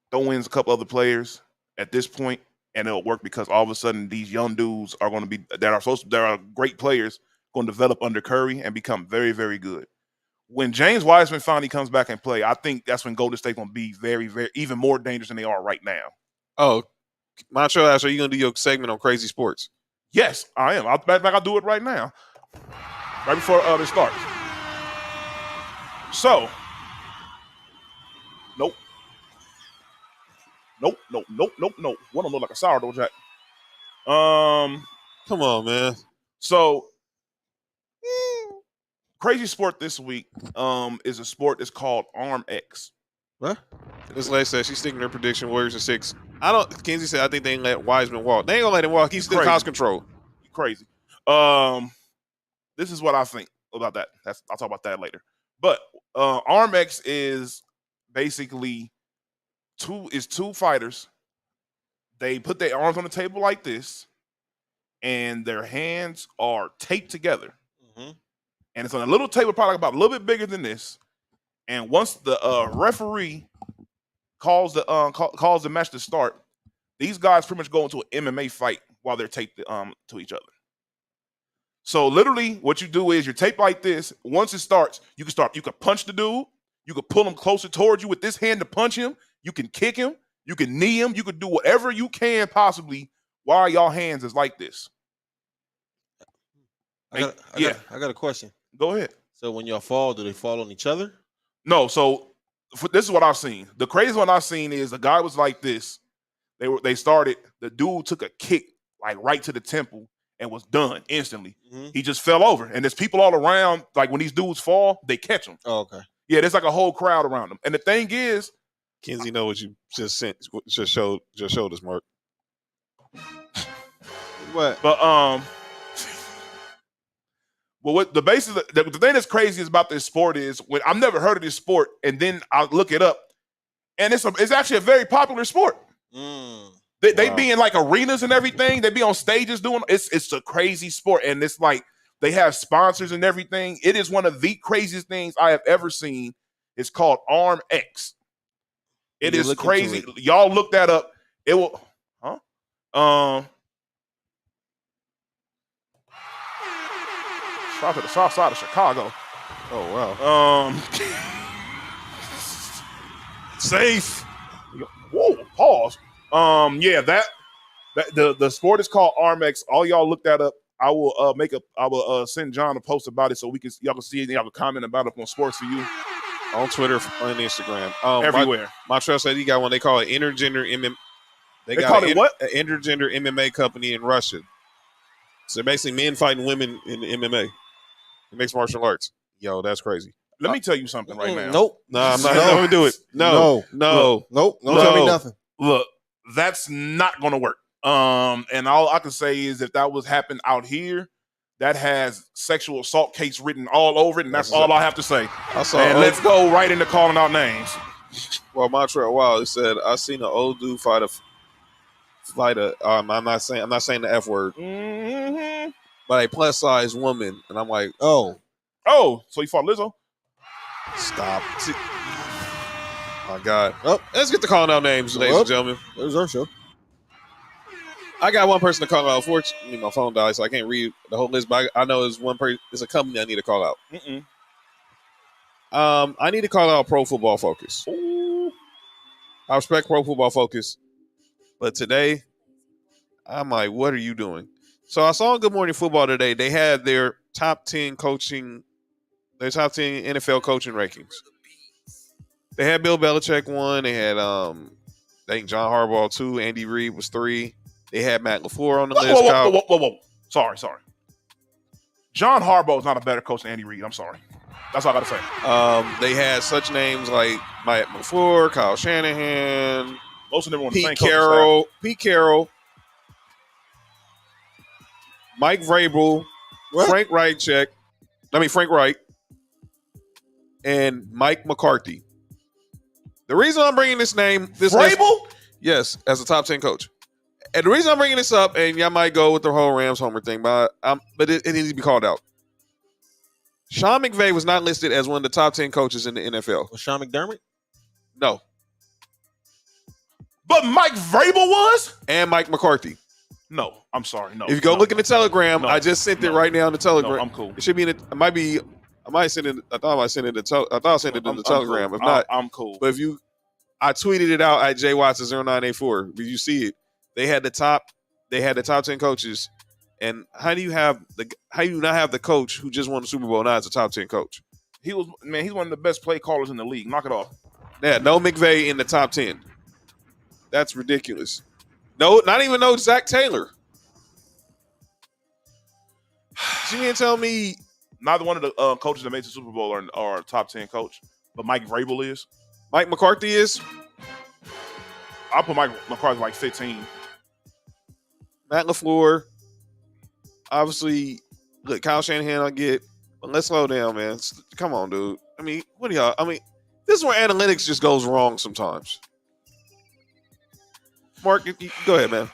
throw in a couple other players at this point, and it'll work because all of a sudden these young dudes are going to be that are great players going to develop under Curry and become very, very good. When James Wiseman finally comes back and play, I think that's when Golden State going to be very, very even more dangerous than they are right now. Oh, Montreal, are you going to do your segment on Crazy Sports? Yes, I am. I'll do it right now, right before it starts. So, nope. One of them look like a sourdough jack. Come on, man. So, Crazy Sport this week is a sport that's called Arm X. What? This lady said she's sticking her prediction. Warriors in 6. Kenzie said I think they ain't let Wiseman walk. They ain't gonna let him walk. He's still cost control. Crazy. This is what I think about that. I'll talk about that later. But Arm X is basically two fighters. They put their arms on the table like this, and their hands are taped together. And it's on a little table, probably about a little bit bigger than this. And once the referee calls the match to start, these guys pretty much go into an MMA fight while they're taped to each other. So literally, what you do is you're taped like this. Once it starts, you can punch the dude. You can pull him closer towards you with this hand to punch him. You can kick him. You can knee him. You can do whatever you can possibly while y'all hands is like this. I got a question. Go ahead. So when y'all fall, do they fall on each other? No. So this is what I've seen. The craziest one I've seen is the guy was like this. They started. The dude took a kick like right to the temple and was done instantly. He just fell over, and there's people all around. Like when these dudes fall, they catch them. Oh, okay. Yeah, there's like a whole crowd around them. And the thing is, Kenzie know what you just showed us, Mark. What? But well, what the basis, the thing that's crazy is about this sport is when I've never heard of this sport, and then I look it up, and it's actually a very popular sport. They be in like arenas and everything. They be on stages doing it's a crazy sport, and it's like they have sponsors and everything. It is one of the craziest things I have ever seen. It's called Arm X. It is crazy. Y'all look that up. It will, Out to the south side of Chicago. Oh wow. Safe. Whoa, pause. Yeah, that the sport is called Armex. All y'all look that up. I will send John a post about it so y'all can see it and y'all can comment about it on Sports for You. On Twitter and Instagram. Everywhere. Montreal said he got one. They call it intergender MMA. They call it what? An intergender MMA company in Russia. So basically men fighting women in the MMA. It makes martial arts. Yo, that's crazy. Let me tell you something right now. Nope. No, I'm not going to do it. No. Nope. Don't tell me nothing. Look, that's not going to work. And all I can say is if that was happen out here, that has sexual assault case written all over it, and that's all I have to say. I saw. And let's go right into calling out names. Well, Montreal Wild said, "I seen an old dude fight a. I'm not saying the F word, but a plus size woman," and I'm like, oh, so you fought Lizzo? Stop. My God. Oh, let's get to calling out names, ladies and gentlemen. There's our show. I got one person to call out. Unfortunately, my phone died, so I can't read the whole list. But I know there's one person. It's a company I need to call out. I need to call out Pro Football Focus. Ooh. I respect Pro Football Focus, but today, I'm like, what are you doing? So I saw on Good Morning Football today. They had their top 10 NFL coaching rankings. They had Bill Belichick 1. They had I think John Harbaugh 2. Andy Reid was 3. They had Matt LaFleur on the list. Whoa. Sorry. John Harbaugh is not a better coach than Andy Reid. I'm sorry. That's all I got to say. They had such names like Matt LaFleur, Kyle Shanahan, most of them were on the Pete Carroll, Mike Vrabel, Frank Wright, and Mike McCarthy. The reason I'm bringing this Vrabel? Yes, as a top 10 coach. And the reason I'm bringing this up, and y'all might go with the whole Rams homer thing, but it needs to be called out. Sean McVay was not listed as one of the top 10 coaches in the NFL. Was Sean McDermott? No. But Mike Vrabel was? And Mike McCarthy. No, I'm sorry. No. If you go look in the Telegram, I just sent it right now in the Telegram. No, I'm cool. It should be in it. It might be. I might send it. I thought I sent it. I thought I sent it in the Telegram. Cool. If not, I'm cool. But I tweeted it out at JWatson0984. Did you see it? They had the top 10 coaches, and how do you not have the coach who just won the Super Bowl now as a top 10 coach? He's one of the best play callers in the league. Knock it off. Yeah, no McVay in the top 10. That's ridiculous. No, not even no Zach Taylor. You mean tell me neither one of the coaches that made the Super Bowl are a top 10 coach, but Mike Vrabel is. Mike McCarthy is. I'll put Mike McCarthy like 15. Matt LaFleur. Obviously, look, Kyle Shanahan I get, but let's slow down, man. Come on, dude. I mean, what do y'all? I mean, this is where analytics just goes wrong sometimes. Mark, go ahead, man.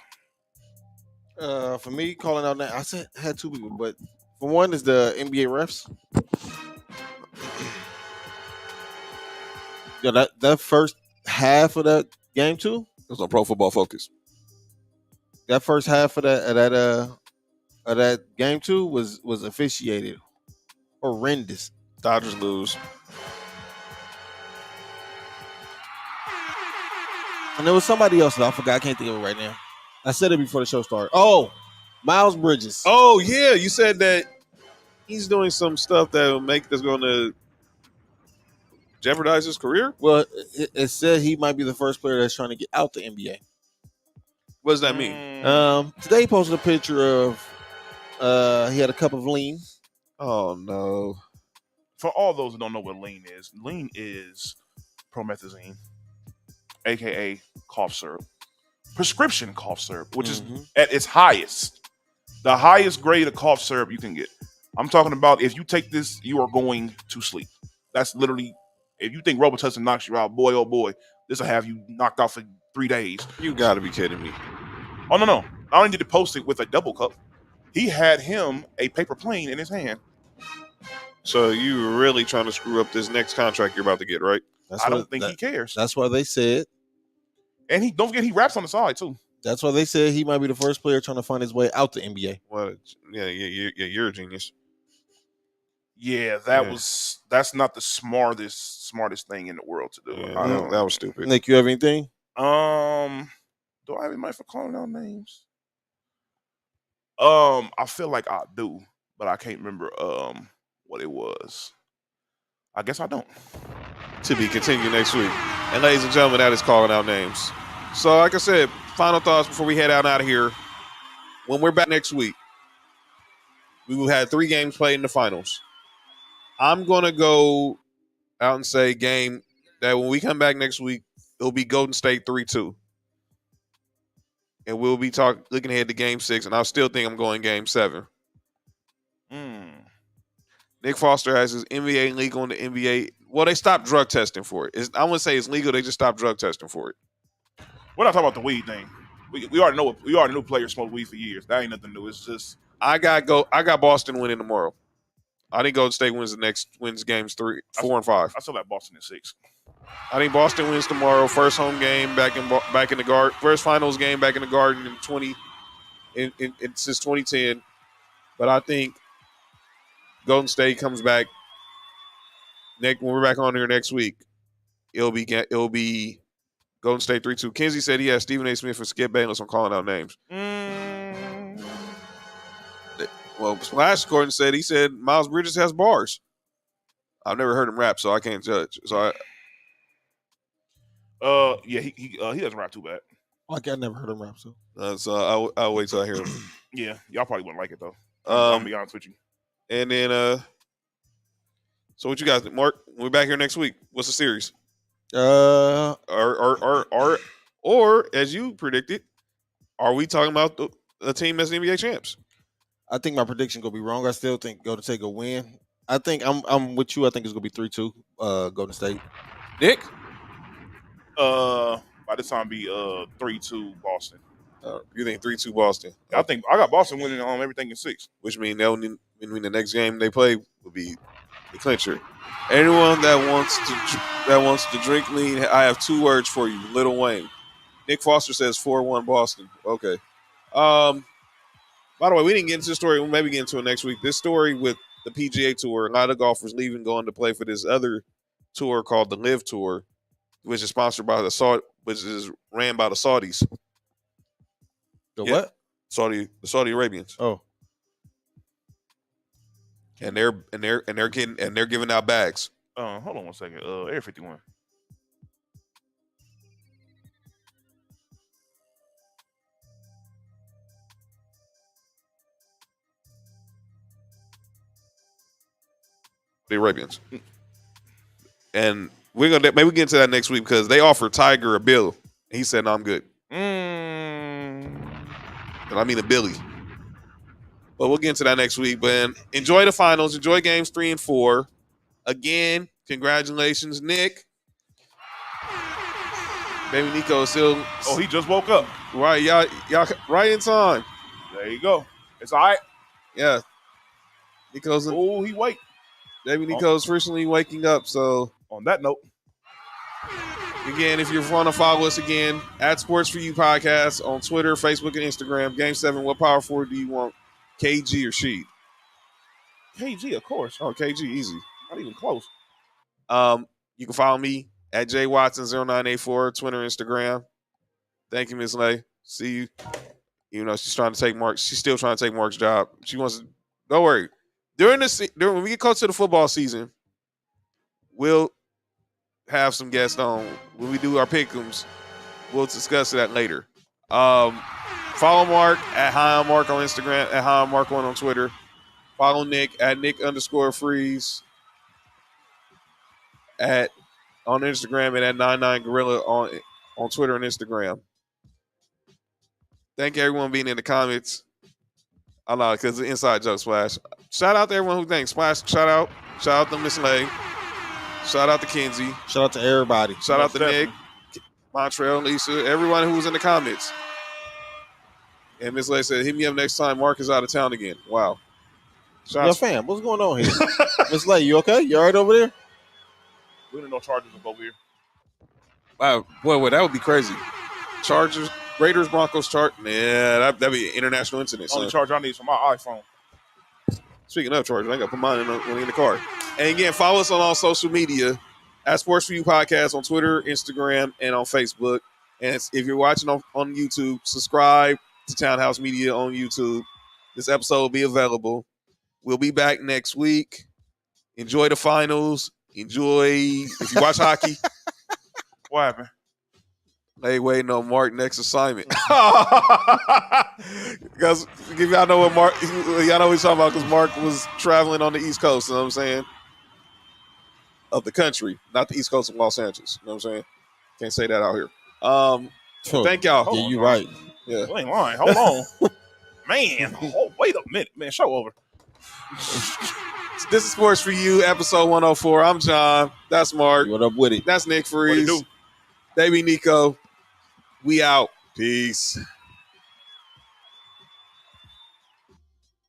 For me, calling out that I had two people, but for one is the NBA refs. Yeah, that first half of that game too. It was on Pro Football Focus. That first half of that game too was officiated horrendous. Dodgers lose. And there was somebody else that I forgot. I can't think of it right now. I said it before the show started. Oh, Miles Bridges. Oh yeah, you said that he's doing some stuff that's going to jeopardize his career. Well, it said he might be the first player that's trying to get out the NBA. What does that mean? Today he posted a picture of he had a cup of lean. Oh no. For all those who don't know what lean is promethazine, aka cough syrup. Prescription cough syrup, which is at its highest. The highest grade of cough syrup you can get. I'm talking about if you take this, you are going to sleep. That's literally, if you think Robitussin knocks you out, boy, oh boy, this will have you knocked out for 3 days. You got to be kidding me. Oh, no. I only did to post it with a double cup. He had him a paper plane in his hand. So you were really trying to screw up this next contract you're about to get, right? I don't think he cares. That's why they said. And don't forget, he raps on the side, too. That's why they said he might be the first player trying to find his way out the NBA. Well, yeah, you're a genius. Yeah, that's not the smartest thing in the world to do. Yeah, that was stupid. Nick, you have anything? Do I have anybody for calling out names? I feel like I do, but I can't remember what it was. I guess I don't. To be continued next week. And ladies and gentlemen, that is calling out names. So like I said, final thoughts before we head out of here. When we're back next week, we will have 3 games played in the finals. I'm going to go out and say game that when we come back next week, it'll be Golden State 3-2. And we'll be looking ahead to game 6, and I still think I'm going game 7. Nick Foster has his NBA legal in the NBA. Well, they stopped drug testing for it. I wouldn't say it's legal. They just stopped drug testing for it. We're not talking about the weed thing. We already know. We already knew players smoke weed for years. That ain't nothing new. It's just I got Boston winning tomorrow. I think Golden State wins games 3, 4, and 5. I still got Boston in 6. I think Boston wins tomorrow. First home game back in the Garden. First finals game back in the Garden since 2010. But I think Golden State comes back when we're back on here next week. It'll be Golden State 3-2. Kenzie said he has Stephen A. Smith and Skip Bayless on calling out names. Well, Splash Gordon said Miles Bridges has bars. I've never heard him rap, so I can't judge. So yeah, he doesn't rap too bad. Like I never heard him rap, so I'll wait till I hear him. Yeah, y'all probably wouldn't like it though. I'll be honest with you. And then so what you guys, Mark? We're back here next week. What's the series? Or as you predicted, are we talking about the team as the NBA champs? I think my prediction gonna be wrong. I still think Golden State will win. I think I'm with you. I think it's gonna be 3-2. Golden State. Nick? By this time be 3-2 Boston. You think 3-2 Boston? I think I got Boston winning on everything in 6. Which means the next game they play will be the clincher. Anyone that wants to drink lean, I have 2 words for you. Lil Wayne. Nick Foster says 4-1 Boston. Okay. By the way, we didn't get into the story. We'll maybe get into it next week. This story with the PGA Tour, a lot of golfers leaving, going to play for this other tour called the Live Tour, which is sponsored by which is ran by the Saudis. What? The Saudi Arabians. Oh. And they're giving out bags. Hold on one second. Air 51. The Arabians. And we're gonna maybe get into that next week because they offered Tiger a bill. He said, "No, I'm good." And I mean a Billy. But we'll get into that next week. But enjoy the finals. Enjoy games 3 and 4. Again, congratulations, Nick. Baby Nico is still. Oh, he just woke up. Right, y'all right in time. There you go. It's all right. Yeah. Nico's. Oh, he wake. Baby Nico's recently waking up. So on that note. Again, if you want to follow us again, at Sports For You Podcast on Twitter, Facebook, and Instagram. Game 7, what power forward do you want? KG or Sheed? KG, of course. Oh, KG, easy. Not even close. You can follow me at jwatson0984, Twitter, Instagram. Thank you, Ms. Lay. See you. You know, she's still trying to take Mark's job. She wants to, don't worry. During when we get close to the football season, we'll have some guests on. When we do our pick'ems, we'll discuss that later. Follow Mark at HighOnMark on Instagram, at HighOnMark1 on Twitter. Follow Nick at Nick_Freeze on Instagram and at 99Gorilla on Twitter and Instagram. Thank everyone being in the comments. I know because the inside joke, Splash. Shout out to everyone who thinks Splash. Shout out to Miss Lay. Shout out to Kenzie. Shout out to everybody. Shout out to Nick, Montreal, Lisa, everyone who was in the comments. And Miss Lay said, "Hit me up next time. Mark is out of town again." Wow. Yo, fam, what's going on here? Miss Lay, you okay? You all right over there? We don't know Chargers will go here. Wow, boy, that would be crazy. Chargers, Raiders, Broncos, man, that'd be an international incident. Only charge I need is for my iPhone. Speaking of Chargers, I got to put mine in the car. And again, follow us on all social media at Sports For You Podcast on Twitter, Instagram, and on Facebook. And if you're watching on YouTube, subscribe to Townhouse Media on YouTube. This episode will be available. We'll be back next week. Enjoy the finals. Enjoy if you watch hockey. What happened? Hey, waiting on Mark next assignment. Because y'all know what y'all know what he's talking about because Mark was traveling on the East Coast, you know what I'm saying? Of the country, not the East Coast of Los Angeles. You know what I'm saying? Can't say that out here. Thank y'all. Yeah, you right. Yeah. You ain't lying. Hold on. Man. Oh, wait a minute. Man, show over. This is Sports for You, episode 104. I'm John. That's Mark. What up with it? That's Nick What it Freeze. do? Baby Nico. We out. Peace.